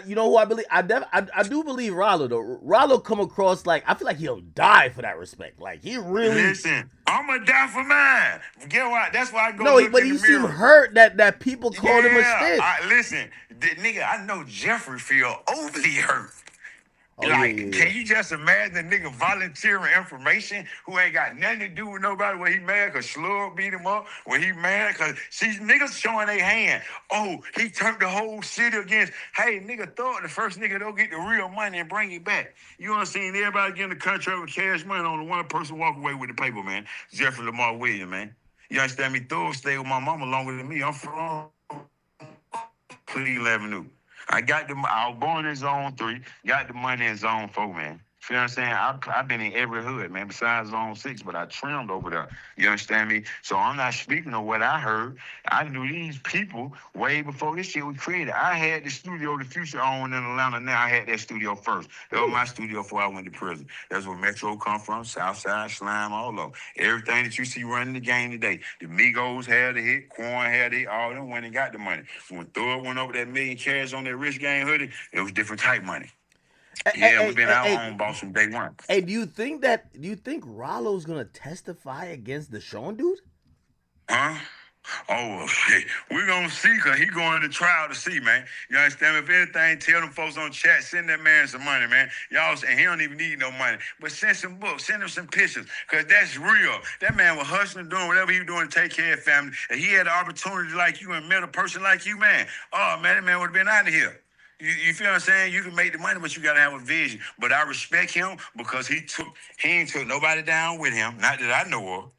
You know who I believe? I do believe Ralo though. Ralo come across like I feel like he'll die for that respect. Like he really. Listen, I'ma die for mine. Get what? That's why I go. No, but he seemed hurt that people called him a snitch. Listen, nigga, I know Jeffrey feel overly hurt. Oh, like, yeah. Can you just imagine a nigga volunteering information who ain't got nothing to do with nobody when he mad because Slug beat him up? When he mad because see niggas showing their hand. Oh, he turned the whole city against. Hey, nigga, thought the first nigga don't get the real money and bring it back. You understand? Everybody getting the contract with cash money. Only one person walk away with the paper, man. Jeffrey Lamar Williams, man. You understand me? Thug stayed with my mama longer than me. I'm from Cleveland Avenue. I was born in zone 3, got the money in zone 4, man. You know what I'm saying? I've been in every hood, man, besides zone 6, but I trimmed over there. You understand me? So I'm not speaking of what I heard. I knew these people way before this shit was created. I had the studio The Future owned in Atlanta. Now I had that studio first. That was my studio before I went to prison. That's where Metro come from, Southside, Slime, all over. Everything that you see running the game today. The Migos had a hit, Quan had a hit, all them went and got the money. When Thug went over that million cash on that Rich Gang hoodie, it was different type money. We've been our own boss from day one. Hey, do you think Rallo's gonna testify against the Sean dude? Huh? Oh, shit. We're going to see because he going to trial to see, man. You understand? If anything, tell them folks on chat, send that man some money, man. Y'all, and he don't even need no money. But send some books, send him some pictures because that's real. That man was hustling, doing whatever he was doing to take care of family. And he had the opportunity like you and met a person like you, man. Oh, man, that man would have been out of here. You feel what I'm saying? You can make the money, but you gotta have a vision. But I respect him because he ain't took nobody down with him. Not that I know of.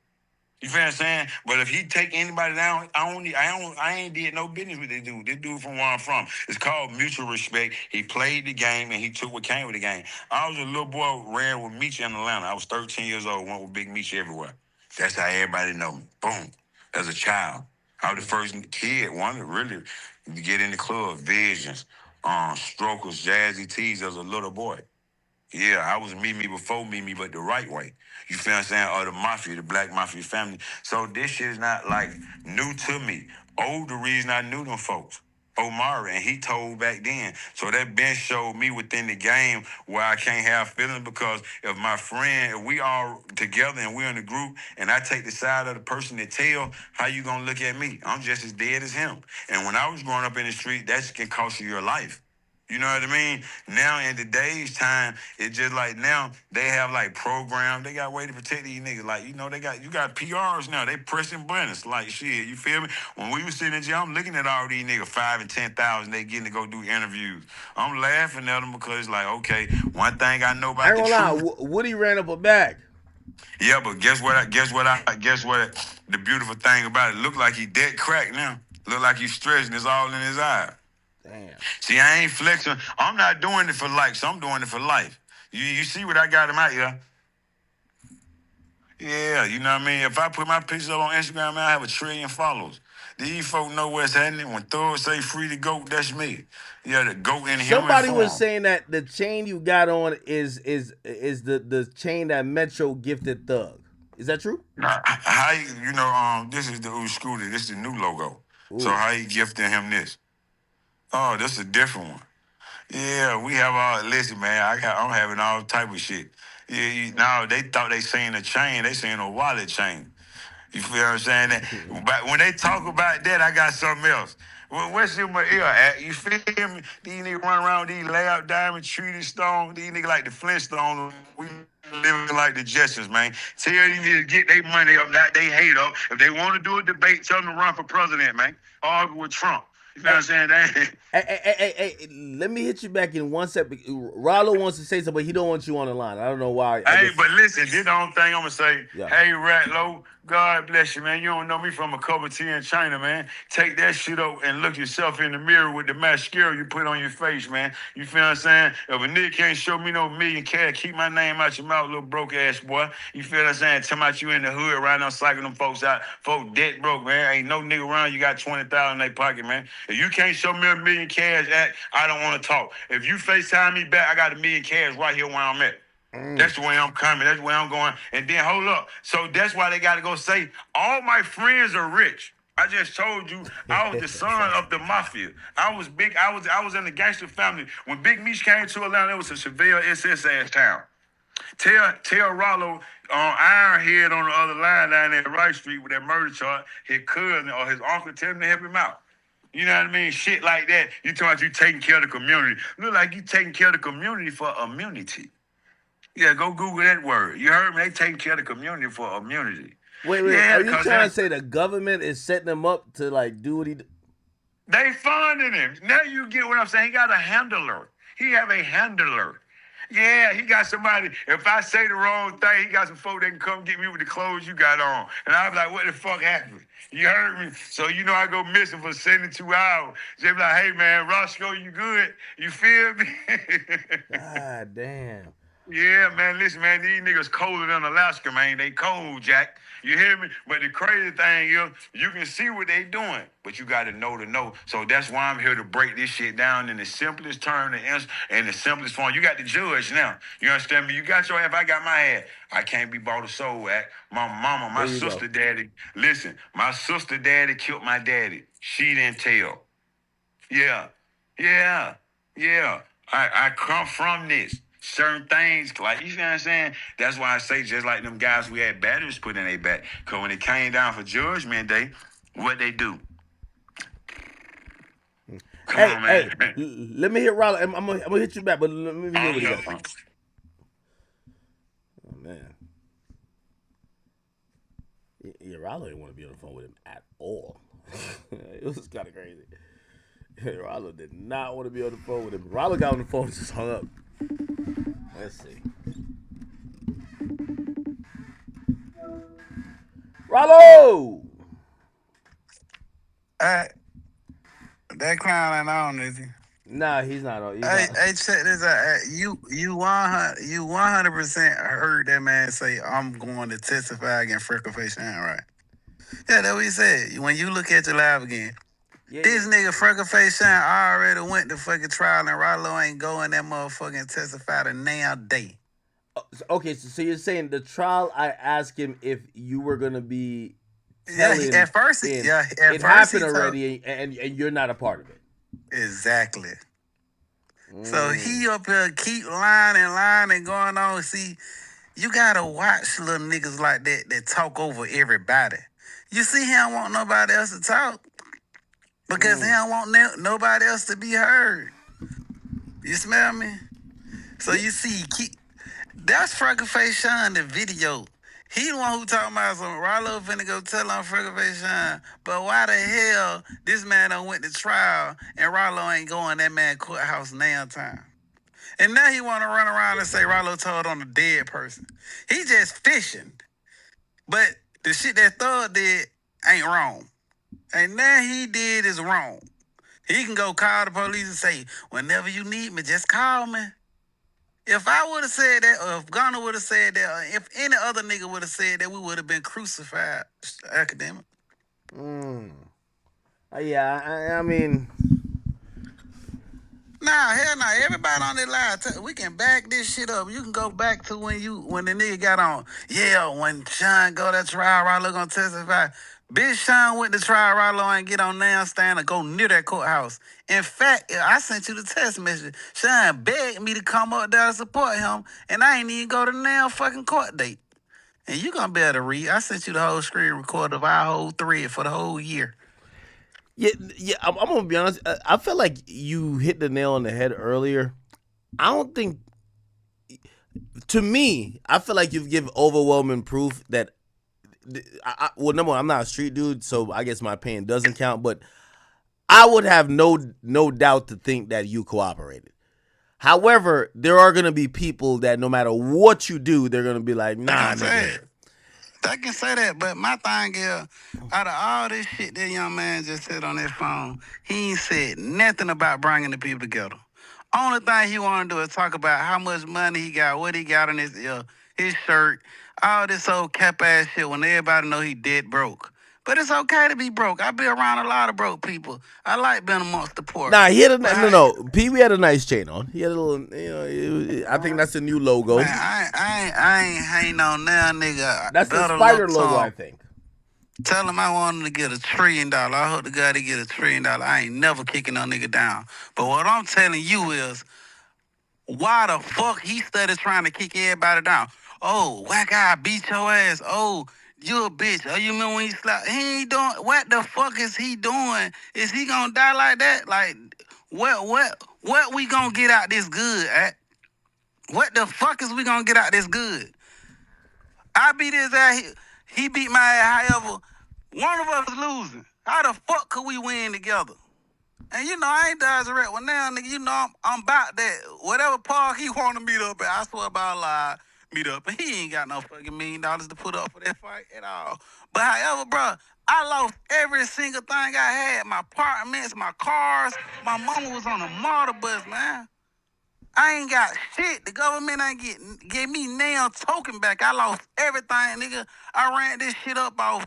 You feel what I'm saying? But if he take anybody down, I ain't did no business with this dude. This dude from where I'm from. It's called mutual respect. He played the game and he took what came with the game. I was a little boy, ran with Meech in Atlanta. I was 13 years old, went with Big Meech everywhere. That's how everybody know me. Boom. As a child. I was the first kid, one to really get in the club, Visions, Strokers, Jazzy Tees as a little boy. Yeah, I was Mimi before Mimi, but the right way. You feel what I'm saying? Or the mafia, the black mafia family. So this shit is not like new to me. The reason I knew them folks. Omari, and he told back then. So that bench showed me within the game where I can't have feelings because if we all together and we're in a group and I take the side of the person that tell, how you gonna look at me? I'm just as dead as him. And when I was growing up in the street, that can cost you your life. You know what I mean? Now in today's time, it's just like now they have like programs. They got a way to protect these niggas. Like, you got PRs now. They pressing buttons. Like shit, you feel me? When we was sitting in jail, I'm looking at all these niggas 5 and 10,000. They getting to go do interviews. I'm laughing at them because it's like, okay, one thing I know I about ain't the gonna truth. lie, Woody ran up a bag. Yeah, but guess what? The beautiful thing about it, look like he dead crack now. Look like he's stressing. It's all in his eye. Damn. See, I ain't flexing. I'm not doing it for likes. I'm doing it for life. You see what I got him out here? Yeah, you know what I mean? If I put my pictures up on Instagram, man, I have 1 trillion followers. These folk know what's happening. When Thug say free to goat, that's me. Yeah, the goat in human Somebody was form. saying that the chain you got on is the chain that Metro gifted Thug. Is that true? Now, this is the Ooh Scooter. This is the new logo. So Ooh. how you gifting him this? Oh, this is a different one. Yeah, we have all. Listen, man, I'm having all type of shit. Yeah, now they thought they seen a chain, they seen a wallet chain. You feel what I'm saying? But when they talk about that, I got something else. What's in my ear at? You feel me? These niggas run around with these lab diamond treated stone. These niggas like the Flintstones. We living like the Jetsons, man. Tell these niggas to get their money up, not they hate up. If they want to do a debate, tell them to run for president, man. Argue with Trump. You know what I'm saying? Hey, let me hit you back in 1 second. Ralo wants to say something, but he don't want you on the line. I don't know why. Hey, but listen, this the only thing I'm gonna say. Yeah. Hey, Ralo, God bless you, man. You don't know me from a cup of tea in China, man. Take that shit up and look yourself in the mirror with the mascara you put on your face, man. You feel what I'm saying? If a nigga can't show me no million cash, keep my name out your mouth, little broke ass boy. You feel what I'm saying? Tell about you in the hood right now, cycling them folks out. Folks dead broke, man. Ain't no nigga around you got 20,000 in their pocket, man. If you can't show me a million cash, I don't want to talk. If you FaceTime me back, I got $1 million cash right here where I'm at. That's the way I'm coming. That's the way I'm going. And then hold up. So that's why they got to go say, all my friends are rich. I just told you I was the son of the mafia. I was big. I was in the gangster family. When Big Meech came to Atlanta, it was a Seville SS ass town. Tell Ralo on Ironhead on the other line down there at Wright Street with that murder charge, his cousin or his uncle tell him to help him out. You know what I mean? Shit like that. You talking about you taking care of the community. Look like you taking care of the community for immunity. Yeah, go Google that word. You heard me? They taking care of the community for immunity. Wait. Yeah, Are you trying to say the government is setting him up to like do what he do? They funding him. Now you get what I'm saying. He got a handler. He have a handler. Yeah, he got somebody. If I say the wrong thing, he got some folk that can come get me with the clothes you got on. And I was like, what the fuck happened? You heard me? So you know I go missing for 72 hours. They be like, hey man, Roscoe, you good? You feel me? God damn. Yeah, man, listen, man, these niggas colder than Alaska, man. They cold, Jack. You hear me? But the crazy thing is, you can see what they doing, but you got to know. So that's why I'm here to break this shit down in the simplest term and the simplest form. You got the judge now. You understand me? You got your ass, I got my ass. I can't be bought a soul at. My mama, my sister daddy. Listen, my sister daddy killed my daddy. She didn't tell. Yeah. I come from this. Certain things, like, you know what I'm saying? That's why I say just like them guys we had batteries put in their back. Because when it came down for Judgment Day, What they do? Come Hey, on, hey, man. let me hit Ralo. I'm gonna hit you back, but let me hear what he got. Oh man, yeah, Ralo didn't want to be on the phone with him at all. It was kind of crazy. Ralo did not want to be on the phone with him. Ralo got on the phone and just hung up. Let's see. Ralo! That clown ain't on, is he? Nah, he's not on. Hey, check this out. You 100% heard that man say, "I'm going to testify against Confrontation," right? Yeah, that's what he said. When you look at your live again, this nigga Confrontation already went to fucking trial, and Ralo ain't going that motherfucking testify to now day. Okay, so you're saying the trial? I asked him if you were gonna be telling. Yeah, at first, it first happened already, and you're not a part of it. Exactly. So he up here keep lying and going on. See, you gotta watch little niggas like that talk over everybody. You see, he don't want nobody else to talk because he don't want nobody else to be heard. You smell me? So you see, that's Freckle Face Sean, the video. He the one who talking about something. Ralo finna go tell on Freckle Face Sean. But why the hell this man done went to trial and Ralo ain't going that man courthouse now time? And now he want to run around and say Ralo told on a dead person. He just fishing. But the shit that Thug did ain't wrong. And now he did is wrong. He can go call the police and say, whenever you need me, just call me. If I would have said that, or if Gunna would have said that, or if any other nigga would have said that, we would have been crucified. Academic. Yeah, I mean... Nah, hell nah. Everybody on that line, we can back this shit up. You can go back to when the nigga got on. Yeah, when Sean go to trial, Ralo gonna testify. Bitch, Sean went to trial, Ralo ain't get on now stand or go near that courthouse. In fact, I sent you the text message. Sean begged me to come up there to support him, and I ain't even go to now fucking court date. And you gonna be able to read. I sent you the whole screen record of our whole thread for the whole year. Yeah. I'm gonna be honest. I feel like you hit the nail on the head earlier. I don't think. To me, I feel like you've given overwhelming proof that. Well, number one, I'm not a street dude, so I guess my opinion doesn't count. But I would have no doubt to think that you cooperated. However, there are gonna be people that no matter what you do, they're gonna be like, nah, nigga. I can say that, but my thing is, out of all this shit that young man just said on that phone, he ain't said nothing about bringing the people together. Only thing he want to do is talk about how much money he got, what he got on his shirt, all this old cap ass shit when everybody know he dead broke. But it's okay to be broke. I be around a lot of broke people. I like being amongst the poor. Nah, he had no. PeeWee had a nice chain on. He had a little, I think that's a new logo. Man, I ain't hating on now, nigga. That's the spider logo, I think. Tell him I want him to get $1 trillion. I hope to God he get $1 trillion. I ain't never kicking no nigga down. But what I'm telling you is, why the fuck he started trying to kick everybody down? Oh, Wack guy beat your ass. Oh, you a bitch. Oh, you remember when he slapped? He ain't doing. What the fuck is he doing? Is he gonna die like that? Like, what we gonna get out this good at? What the fuck is we gonna get out this good? I beat his ass. He beat my ass. However, one of us is losing. How the fuck could we win together? And you know, I ain't dodging red one now, nigga. You know, I'm about that. Whatever park he want to meet up at, I swear about Allah, meet up. And he ain't got no fucking $1 million to put up for that fight at all. But however, bro, I lost every single thing I had. My apartments, my cars. My mama was on a model bus, man. I ain't got shit. The government ain't gave me nail token back. I lost everything, nigga. I ran this shit up off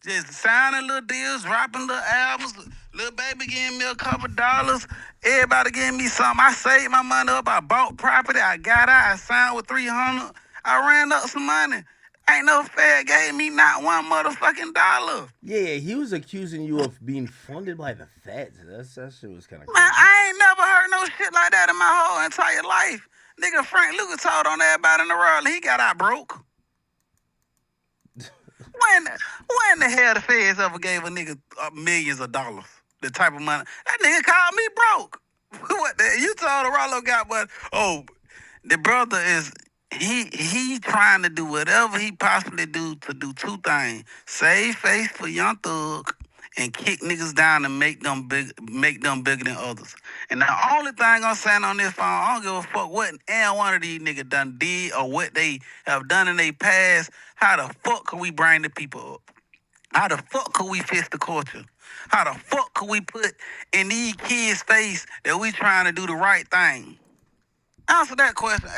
just signing little deals, dropping little albums, little baby giving me a couple dollars, everybody giving me something. I saved my money up. I bought property. I got out. I signed with 300. I ran up some money. Ain't no Fed gave me not one motherfucking dollar. Yeah, he was accusing you of being funded by the feds. That shit was kind of crazy. Man, I ain't never heard no shit like that in my whole entire life. Nigga, Frank Lucas told on everybody in the world he got out broke. When the hell the feds ever gave a nigga millions of dollars? The type of money that nigga called me broke. What the, you told the Ralo got, but the brother is he trying to do whatever he possibly do to do two things: save face for Young Thug and kick niggas down and make them bigger than others. And the only thing I'm saying on this phone, I don't give a fuck what and one of these niggas done did or what they have done in their past. How the fuck can we bring the people up? How the fuck could we fix the culture? How the fuck could we put in these kids' face that we trying to do the right thing? Answer that question.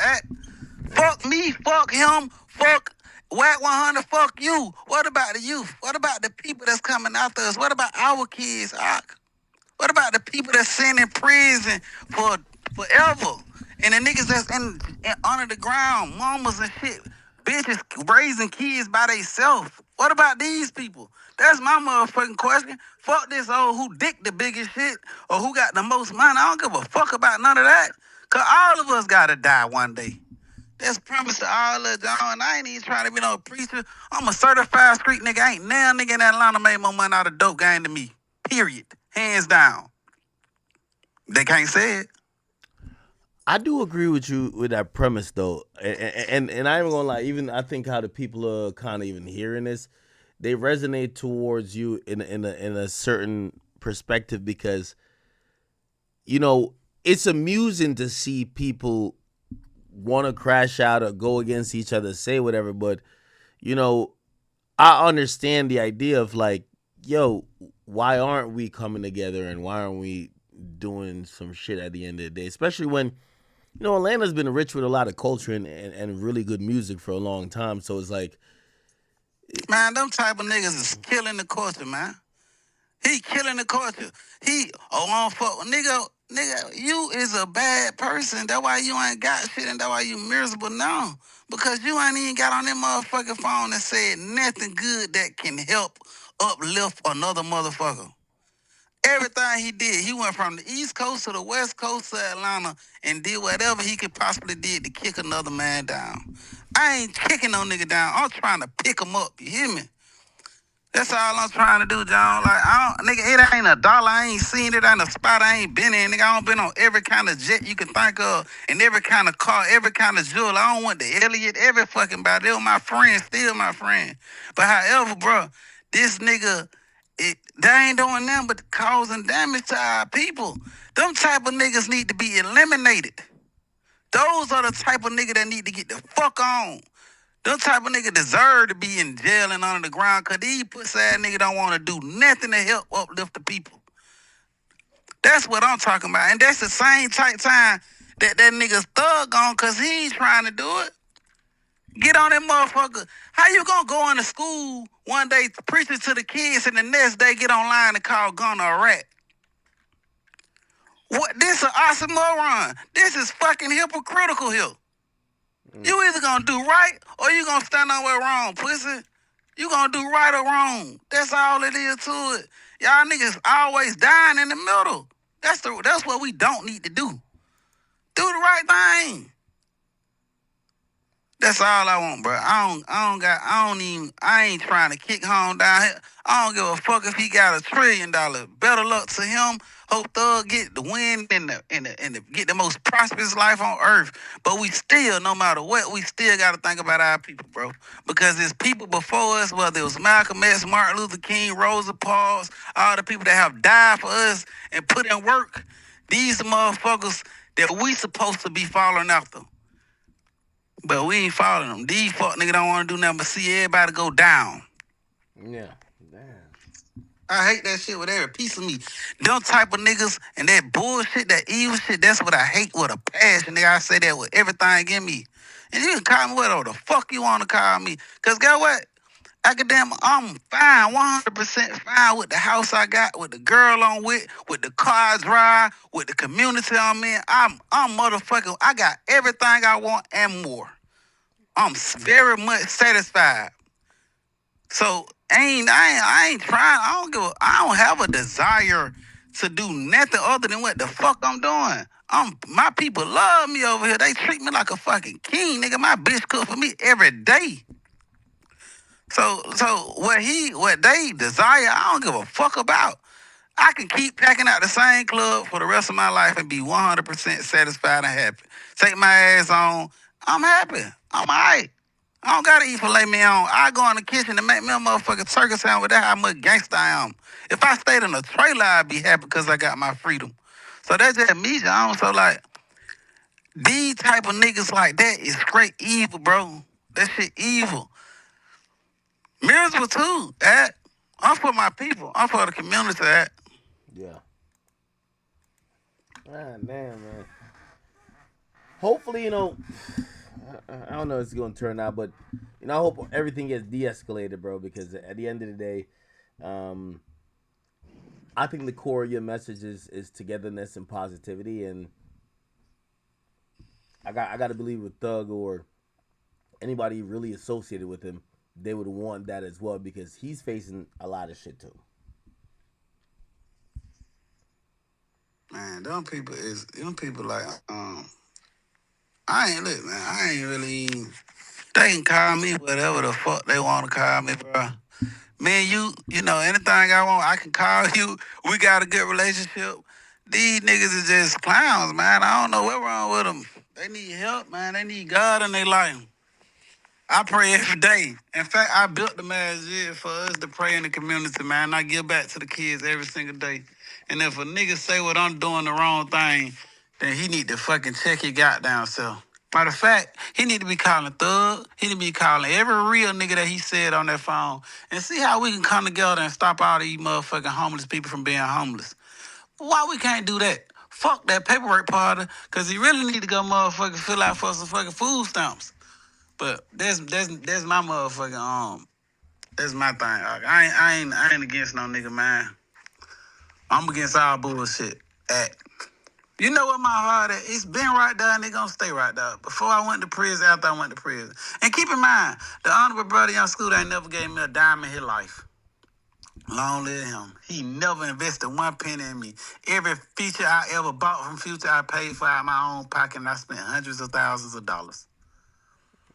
Fuck me, fuck him, fuck Wack 100, fuck you. What about the youth? What about the people that's coming after us? What about our kids, Ak? What about the people that's sitting in prison for forever? And the niggas that's in under the ground, mamas and shit, bitches raising kids by themselves. What about these people? That's my motherfucking question. Fuck this old who dick the biggest shit or who got the most money. I don't give a fuck about none of that. Cause all of us gotta die one day. That's promise to all of y'all, and I ain't even trying to be no preacher. I'm a certified street nigga. I ain't now nigga in Atlanta made more money out of dope game than me. Period. Hands down. They can't say it. I do agree with you with that premise though, and I ain't gonna lie. Even I think how the people are kind of even hearing this, they resonate towards you in a certain perspective because, you know, it's amusing to see people want to crash out or go against each other, say whatever. But you know, I understand the idea of like, yo, why aren't we coming together and why aren't we doing some shit at the end of the day, especially when you know, Atlanta's been rich with a lot of culture and really good music for a long time. So it's like, Man, them type of niggas is killing the culture, man. He killing the culture. On fuck, nigga, you is a bad person. That's why you ain't got shit and that's why you miserable now. Because you ain't even got on that motherfucking phone and said nothing good that can help uplift another motherfucker. Everything he did, he went from the East Coast to the West Coast to Atlanta and did whatever he could possibly did to kick another man down. I ain't kicking no nigga down. I'm trying to pick him up. You hear me? That's all I'm trying to do, John. Like, nigga, it ain't a dollar. I ain't seen it. Ain't a spot I ain't been in. Nigga, I don't been on every kind of jet you can think of and every kind of car, every kind of jewel. I don't want the Elliot, every fucking body. They were my friend, still my friend. But however, bro, this nigga, they ain't doing nothing but causing damage to our people. Them type of niggas need to be eliminated. Those are the type of nigga that need to get the fuck on. Them type of nigga deserve to be in jail and under the ground because these pussy ass nigga don't want to do nothing to help uplift the people. That's what I'm talking about. And that's the same type time that nigga's thug on because he ain't trying to do it. Get on that motherfucker. How you gonna go into school one day preaching to the kids and the next day get online and call Gunna a rat? What? This is an oxymoron. This is fucking hypocritical here. You either gonna do right or you gonna stand on where wrong, pussy. You gonna do right or wrong. That's all it is to it. Y'all niggas always dying in the middle. That's what we don't need to do. Do the right thing. That's all I want, bro. I ain't trying to kick home down here. I don't give a fuck if he got $1 trillion. Better luck to him. Hope Thug get the win and get the most prosperous life on earth. But we still, no matter what, we still got to think about our people, bro. Because there's people before us, whether it was Malcolm X, Martin Luther King, Rosa Parks, all the people that have died for us and put in work. These motherfuckers that we supposed to be following after. But we ain't following them. These fuck niggas don't want to do nothing but see everybody go down. yeah, damn. I hate that shit with every piece of me. Them type of niggas and that bullshit, that evil shit, that's what I hate with a passion. Nigga, I say that with everything in me. And you can call me whatever the fuck you want to call me. Because guess what? Academic, I'm fine, 100% fine with the house I got, with the girl I'm with the car I drive, with the community I'm in. I'm motherfucking, I got everything I want and more. I'm very much satisfied. So I ain't trying. I don't have a desire to do nothing other than what the fuck I'm doing. My people love me over here. They treat me like a fucking king, nigga. My bitch cook for me every day. So what they desire, I don't give a fuck about. I can keep packing out the same club for the rest of my life and be 100% satisfied and happy. Take my ass on, I'm happy. I'm alright. I don't gotta eat filet mignon. I go in the kitchen and make me a motherfucking turkey sandwich. That's how much gangster I am. If I stayed in a trailer, I'd be happy because I got my freedom. So that's just me, John. So like, these type of niggas like that is straight evil, bro. That shit evil. Miserable too, at. I'm for my people. I'm for the community, at. Yeah. Ah, damn, man. Hopefully, I don't know how it's going to turn out, but, I hope everything gets de-escalated, bro, because at the end of the day, I think the core of your message is togetherness and positivity, and I got to believe with Thug or anybody really associated with him, they would want that as well because he's facing a lot of shit too. Man, them people like I ain't really. They can call me whatever the fuck they want to call me, bro. Me and you know, anything I want, I can call you. We got a good relationship. These niggas is just clowns, man. I don't know what's wrong with them. They need help, man. They need God in their life. I pray every day. In fact, I built the masjid for us to pray in the community, man. I give back to the kids every single day. And if a nigga say what I'm doing the wrong thing, then he need to fucking check his goddamn self. Matter of fact, he need to be calling Thug. He need to be calling every real nigga that he said on that phone and see how we can come together and stop all these motherfucking homeless people from being homeless. Why we can't do that? Fuck that paperwork part, because he really need to go motherfucking fill out for some fucking food stamps. But that's my motherfucking that's my thing. I ain't against no nigga, man. I'm against all bullshit. You know what my heart is? It's been right there and it gonna stay right there. Before I went to prison, after I went to prison. And keep in mind, the honorable brother young school ain't never gave me a dime in his life. Long live him. He never invested one penny in me. Every feature I ever bought from Future, I paid for out of my own pocket, and I spent hundreds of thousands of dollars.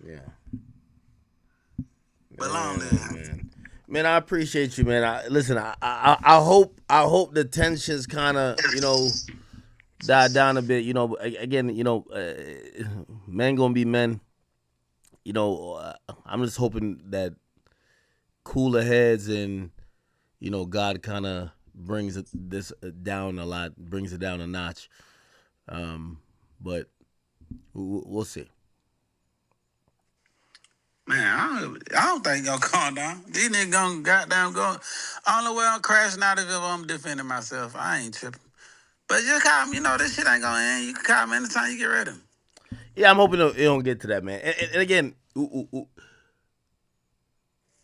Yeah. But long live him. Man, I appreciate you, man. Listen, I hope the tensions kind of die down a bit. Again, men gonna be men. I'm just hoping that cooler heads and God kind of brings this down a lot, brings it down a notch. But we'll see. Man, I don't think gonna calm down. These niggas gonna goddamn go. Only way I'm crashing out is if I'm defending myself. I ain't tripping. But just call me. This shit ain't gonna end. You can call me anytime you get ready. Yeah, I'm hoping it don't get to that, man. And again,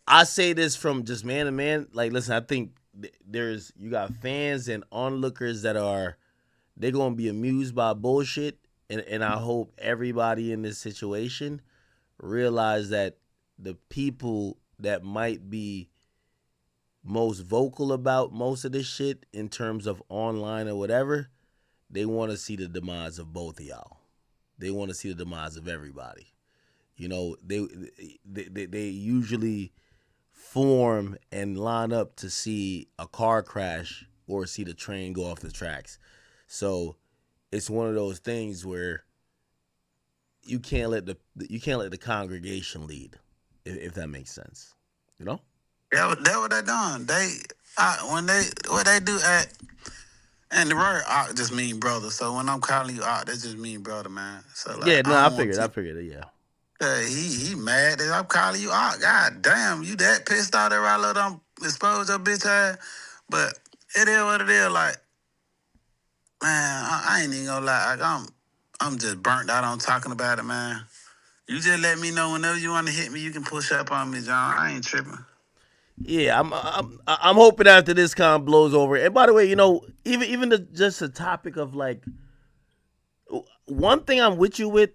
I say this from just man to man. Like, listen, I think you got fans and onlookers they're gonna be amused by bullshit, and I hope everybody in this situation realize that the people that might be most vocal about most of this shit in terms of online or whatever, they want to see the demise of both of y'all. They want to see the demise of everybody. They usually form and line up to see a car crash or see the train go off the tracks. So it's one of those things where you can't let the congregation lead, if that makes sense. That what they done. What they do at. And the word "art" just mean brother. So when I'm calling you "art," that just mean brother, man. So like, yeah, no, I figured it. Yeah. He mad that I'm calling you "art." God damn, you that pissed off that Ralo done expose your bitch ass. But it is what it is. Like, man, I ain't even gonna lie. Like, I'm just burnt out on talking about it, man. You just let me know whenever you want to hit me. You can push up on me, John. I ain't tripping. Yeah, I'm hoping after this kind of blows over. And by the way, even just the topic of like, one thing I'm with you with,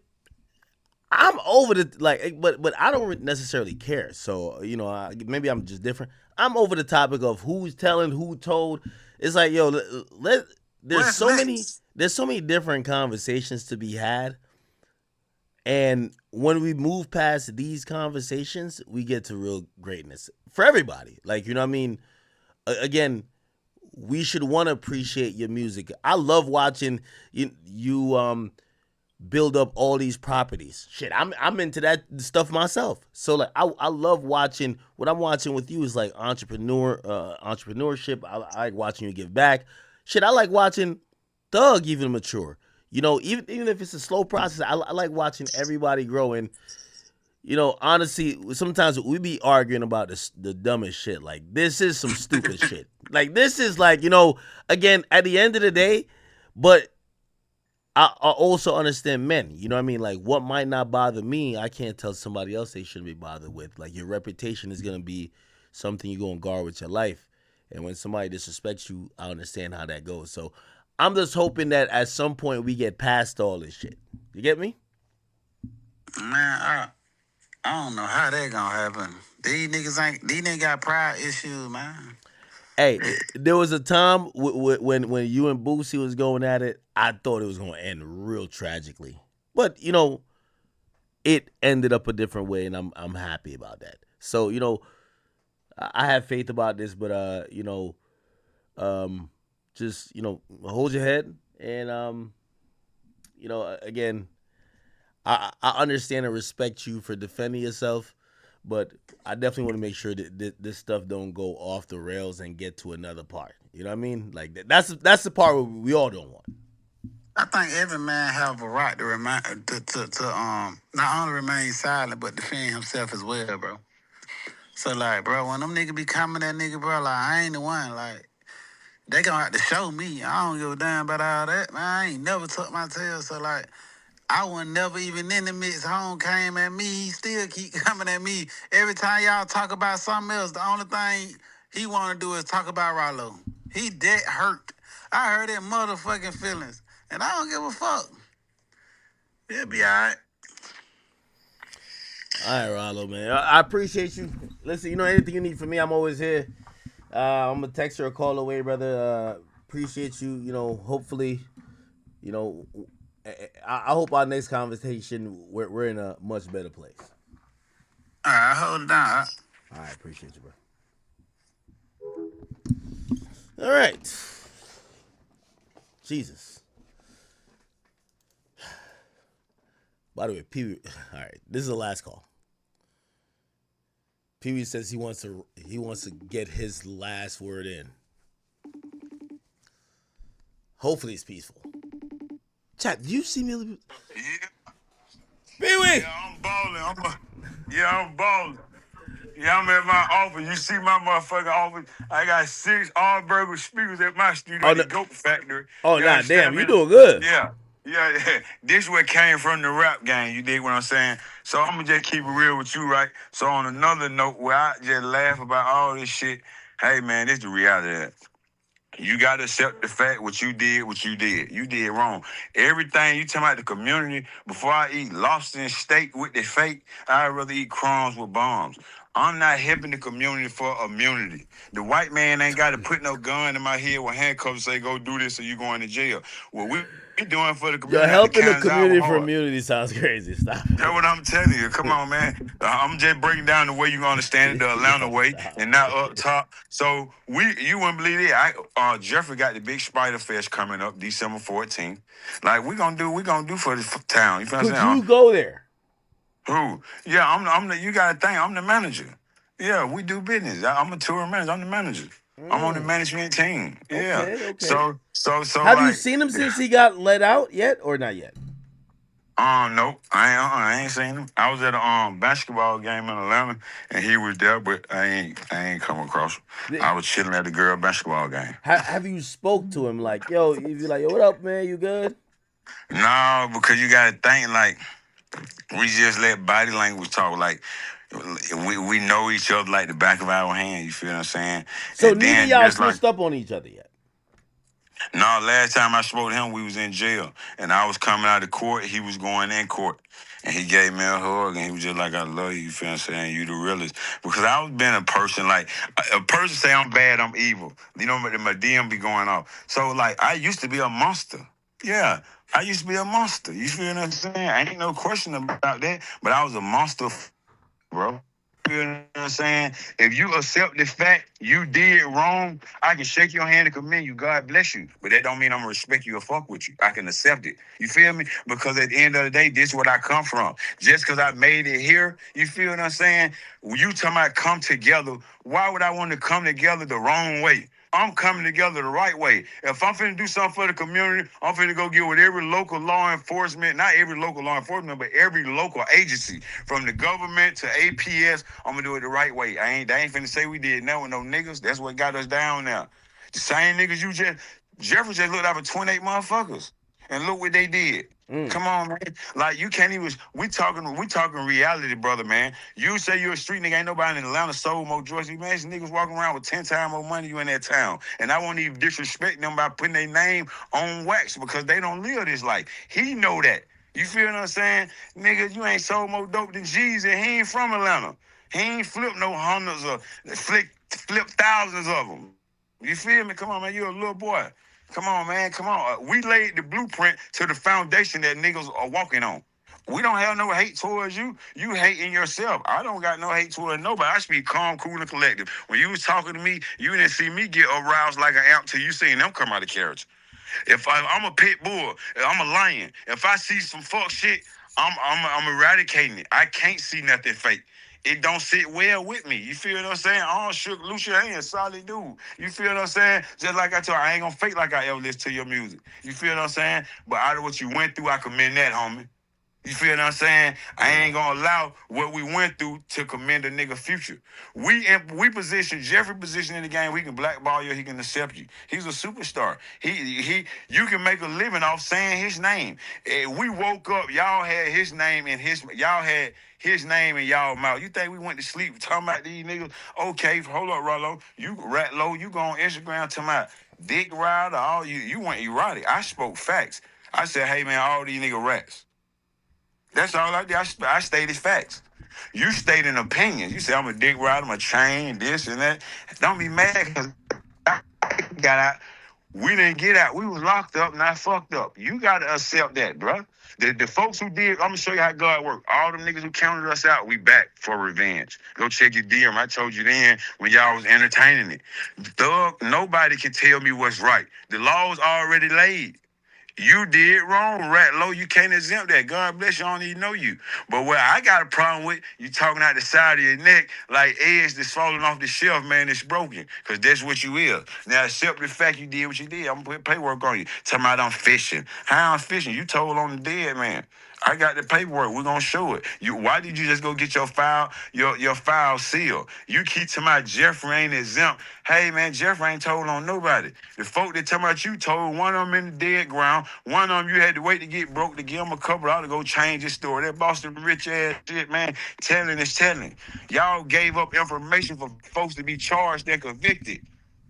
I'm over the like, but I don't necessarily care. So maybe I'm just different. I'm over the topic of who's telling, who told. It's like, there's so many different conversations to be had, and when we move past these conversations, we get to real greatness for everybody. Like, you know what I mean? Again, we should want to appreciate your music. I love watching you build up all these properties. Shit, I'm into that stuff myself. So like I love watching what I'm watching with you is like entrepreneurship. I like watching you give back. Shit, I like watching Thug even mature. You know, even if it's a slow process, I like watching everybody grow. And you know, honestly, sometimes we be arguing about the dumbest shit. Like this is some stupid shit. Like this is like, you know, again at the end of the day, but I also understand men. You know what I mean? Like what might not bother me, I can't tell somebody else they shouldn't be bothered with. Like your reputation is gonna be something you're gonna guard with your life. And when somebody disrespects you, I understand how that goes. So I'm just hoping that at some point we get past all this shit. You get me? Man, I don't know how that gonna happen. These niggas got pride issues, man. Hey, there was a time when you and Boosie was going at it. I thought it was going to end real tragically, but you know, it ended up a different way, and I'm happy about that. So you know, I have faith about this, but you know, just you know, hold your head, and you know, again, I understand and respect you for defending yourself, but I definitely want to make sure that this stuff don't go off the rails and get to another part. You know what I mean? Like that's the part where we all don't want. I think every man have a right to remind to not only remain silent but defend himself as well, bro. So like, bro, when them niggas be coming at nigga, bro, like I ain't the one. Like they gonna have to show me. I don't give a damn about all that, man. I ain't never took my tail. So like, I was never even in the mix. Home came at me. He still keep coming at me. Every time y'all talk about something else, the only thing he want to do is talk about Ralo. He dead hurt. I heard that motherfucking feelings, and I don't give a fuck. He'll be all right. All right, Rallo, man. I appreciate you. Listen, you know anything you need from me, I'm always here. I'm gonna text or a call away, brother. Appreciate you. You know, hopefully, you know, I hope our next conversation we're in a much better place. All right, hold it down. All right, appreciate you, bro. All right. Jesus. By the way, PeeWee. All right, this is the last call. PeeWee says he wants to get his last word in. Hopefully, it's peaceful. Chat, do you see me? Yeah, PeeWee. I'm balling. I'm balling. Yeah, I'm at my office. You see my motherfucking office? I got 6 all-burger speakers at my studio Oh, at the no. Goat Factory. Oh, You nah, damn, understand you me? doing good. Yeah. Yeah. This what came from the rap game. You dig what I'm saying? So I'm going to just keep it real with you, right? So on another note, where I just laugh about all this shit, hey, man, this is the reality of that. You gotta accept the fact what you did, what you did. You did wrong. Everything you talking about the community, before I eat lobster and steak with the fake, I'd rather eat crumbs with bombs. I'm not helping the community for immunity. The white man ain't got to put no gun in my head with handcuffs and say, go do this or you going to jail. What we doing for the Yo, community out the helping the counts our community for heart. immunity sounds crazy. Stop That's it. what I'm telling you. Come on, man. I'm just breaking down the way you're gonna understand it, the Atlanta Yo, way, stop. and not up top. So you wouldn't believe it. Jeffrey got the big Spider Fest coming up December 14th. Like we gonna do for the town. You feel what I'm Could saying? you go there? Who? Yeah, I'm the. You gotta think. I'm the manager. Yeah, we do business. I'm a tour manager. I'm the manager. I'm on the management team. Yeah. Okay, okay. So Have you like. seen him since he got let out yet, or not yet? Nope. I ain't seen him. I was at a basketball game in Atlanta and he was there, but I ain't come across him. I was chilling at the girl basketball game. Have you spoke to him like, yo? If you like, yo, what up, man? You good? No, because you gotta think like we just let body language talk. Like we know each other like the back of our hand. You feel what I'm saying? So And neither then y'all just like switched up on each other yet. no, last time I spoke to him, we was in jail, and I was coming out of court. He was going in court, and he gave me a hug, and he was just like, "I love you." You feel what I'm saying? You the realest, because I was being a person like a person say I'm bad, I'm evil. You know, my DM be going off. So like I used to be a monster. Yeah, I used to be a monster. You feel what I'm saying? Ain't no question about that. But I was a monster, bro. You know what I'm saying? If you accept the fact you did wrong, I can shake your hand and commend you. God bless you. But that don't mean I'm gonna respect you or fuck with you. I can accept it. You feel me? Because at the end of the day, this is what I come from. Just because I made it here, you feel what I'm saying? When you talking about come together, why would I want to come together the wrong way? I'm coming together the right way. If I'm finna do something for the community, I'm finna go get with every local law enforcement, not every local law enforcement, but every local agency, from the government to APS. I'm gonna do it the right way. They ain't finna say we did nothing with no niggas. That's what got us down now. The same niggas Jeffrey just looked out for 28 motherfuckers. And look what they did. Come on, man. Like, you can't even, we talking reality, brother, man. You say you're a street nigga, ain't nobody in Atlanta sold more drugs. Man, these niggas walking around with 10 times more money you in that town. And I won't even disrespect them by putting their name on wax because they don't live this life. He know that. You feel what I'm saying? Nigga, you ain't sold more dope than G's and he ain't from Atlanta. He ain't flipped no hundreds or flip thousands of them. You feel me? Come on, man. You're a little boy. Come on, man. Come on. We laid the blueprint to the foundation that niggas are walking on. We don't have no hate towards you. You hating yourself. I don't got no hate towards nobody. I speak calm, cool, and collective. When you was talking to me, you didn't see me get aroused like an amp till you seen them come out of character. If I'm a pit bull, I'm a lion. If I see some fuck shit, I'm eradicating it. I can't see nothing fake. It don't sit well with me. You feel what I'm saying? Oh, shook, loose your hands, solid dude. You feel what I'm saying? Just like I told you, I ain't gonna fake like I ever listen to your music. You feel what I'm saying? But out of what you went through, I commend that, homie. You feel what I'm saying? I ain't gonna allow what we went through to commend a nigga future. We position Jeffrey position in the game. We can blackball you. He can accept you. He's a superstar. You can make a living off saying his name. We woke up. Y'all had his name in his. Y'all had his name in y'all mouth. You think we went to sleep talking about these niggas? Okay, hold up, Ralo. You Ratlo. You go on Instagram talking about dick rider. All you went erotic. I spoke facts. I said, hey man, all these nigga rats. That's all I did. I stated facts. You stated opinions. You say I'm a dick rider, I'm a chain, this and that. Don't be mad because I got out. We didn't get out. We was locked up, not fucked up. You gotta accept that, bro. The folks who did, I'm gonna show you how God worked. All them niggas who counted us out, we back for revenge. Go check your DM. I told you then when y'all was entertaining it. Thug, nobody can tell me what's right. The law was already laid. You did wrong, Ratlo. You can't exempt that. God bless you. I don't even know you. But what I got a problem with, you talking out the side of your neck like eggs that's falling off the shelf, man, it's broken. Because that's what you is. Now, accept the fact you did what you did. I'm going to put paperwork on you. Talking about I'm fishing. How I'm fishing? You told on the dead man. I got the paperwork. We're gonna show it. Why did you just go get your file sealed? You keep talking about Jeffrey ain't exempt. Hey man, Jeffrey ain't told on nobody. The folk that talking about you told one of them in the dead ground. One of them you had to wait to get broke to give them a couple out to go change his story. That Boston rich ass shit, man. Telling is telling. Y'all gave up information for folks to be charged and convicted.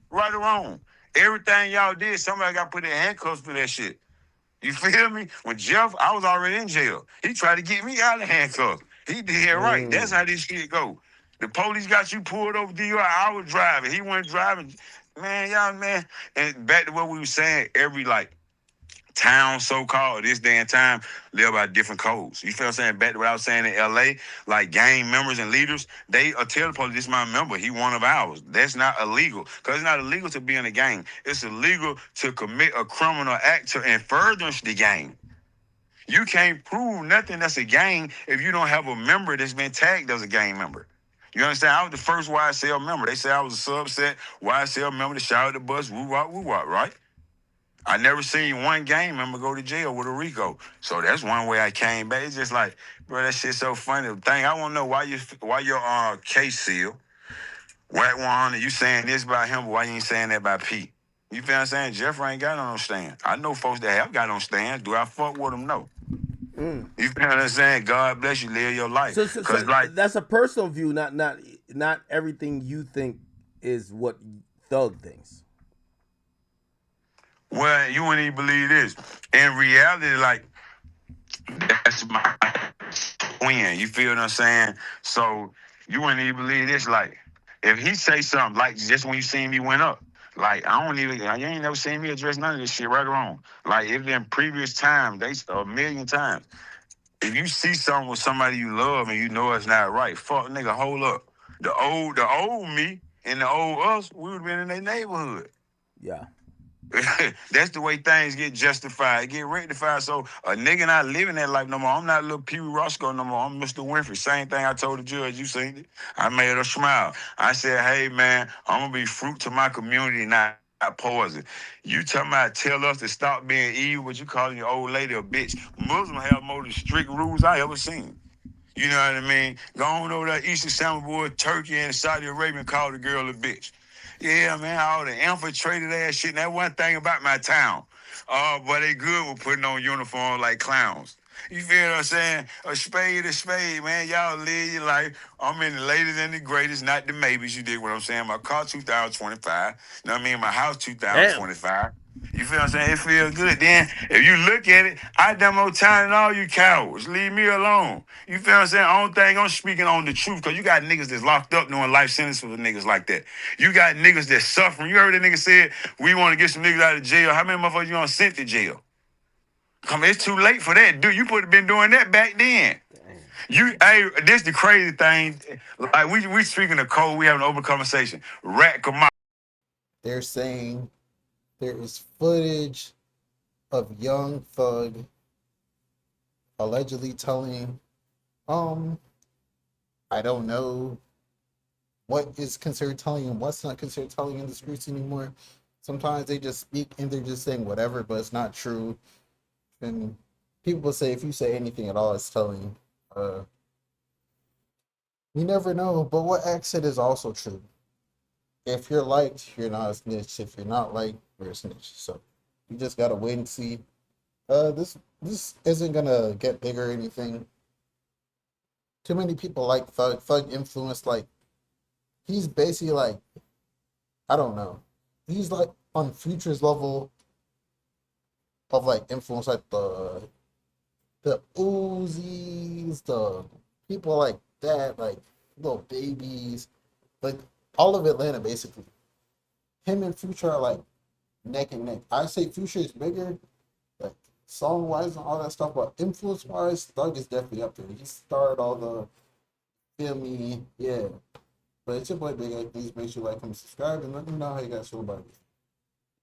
Right or wrong. Everything y'all did, somebody got put in handcuffs for that shit. You feel me? When Jeff, I was already in jail. He tried to get me out of handcuffs. He did right. That's how this shit go. The police got you pulled over DUI. I was driving. He wasn't driving. Man, y'all, man. And back to what we were saying, every like town, so-called, this day and time, live by different codes. You feel what I'm saying? Back to what I was saying in LA, like gang members and leaders, they tell the police, this is my member, he one of ours. That's not illegal. Because it's not illegal to be in a gang. It's illegal to commit a criminal act to and furtherance the gang. You can't prove nothing that's a gang if you don't have a member that's been tagged as a gang member. You understand? I was the first YSL member. They say I was a subset YSL member that shouted the bus, woo wop, right? I never seen one gang member go to jail with a RICO. So that's one way I came back. It's just like, bro, that shit's so funny. The thing I want to know why your case seal, Wack 100, you saying this about him, but why you ain't saying that about P? You feel what I'm saying? Jeffrey ain't got no stand. I know folks that have got on stands. Do I fuck with them? No. You feel what I'm saying? God bless you, live your life. So Like, that's a personal view, not everything you think is what Thug thinks. well, you wouldn't even believe this. In reality, like, that's my twin. You feel what I'm saying? So you wouldn't even believe this. Like, if he say something, like just when you seen me went up, Like, I don't even, you ain't never seen me address none of this shit, right or wrong. Like, if in previous times, they a million times, if you see something with somebody you love and you know it's not right, fuck nigga, hold up. The old me and the old us, we would have been in their neighborhood. Yeah. That's the way things get justified, get rectified. So a nigga not living that life no more. I'm not little PeeWee Roscoe no more. I'm Mr. Winfrey. Same thing I told the judge. You seen it. I made her smile. I said, hey man, I'm gonna be fruit to my community, not poison. You talking about tell us to stop being evil, but you calling your old lady a bitch. Muslims have more the strict rules I ever seen. You know what I mean? Go on over there, Eastern Samoa, Turkey, and Saudi Arabia, and call the girl a bitch. Yeah, man, all the infiltrated ass shit. And that one thing about my town. But they good with putting on uniforms like clowns. You feel what I'm saying? A spade is spade, man. Y'all live your life. I'm in the latest and the greatest, not the maybes. You dig what I'm saying? My car 2025. You know what I mean? My house Damn. 2025. You feel what I'm saying? It feels good. Then, if you look at it, I done more time than all you cowards. Leave me alone. You feel what I'm saying? Only thing I'm speaking on the truth, because you got niggas that's locked up doing life sentences for niggas like that. You got niggas that's suffering. You heard that nigga said, we want to get some niggas out of jail. How many motherfuckers you gonna send to jail? Come, it's too late for that, dude. You could have been doing that back then. Hey, this the crazy thing. Like, we speaking of code, we having an open conversation. Rat come out. They're saying there is footage of Young Thug allegedly telling, I don't know what is considered telling and what's not considered telling in the streets anymore. Sometimes they just speak and they're just saying whatever, but it's not true. And people say if you say anything at all, it's telling. You never know. But what X said is also true. If you're liked, you're not a snitch. If you're not liked, you're a snitch. So you just gotta wait and see. This isn't gonna get bigger or anything. Too many people like Thug. Thug influence, like, he's basically like, I don't know. He's like on Future's level of like influence, like the Uzis, the people like that, like little babies, like all of Atlanta basically. Him and Future are like neck and neck. I say Future is bigger, like song wise and all that stuff, but influence wise, Thug is definitely up there. He started all the, feel me, yeah. But it's your boy Big A. Please make sure you like and subscribe and let me know how you guys feel about it.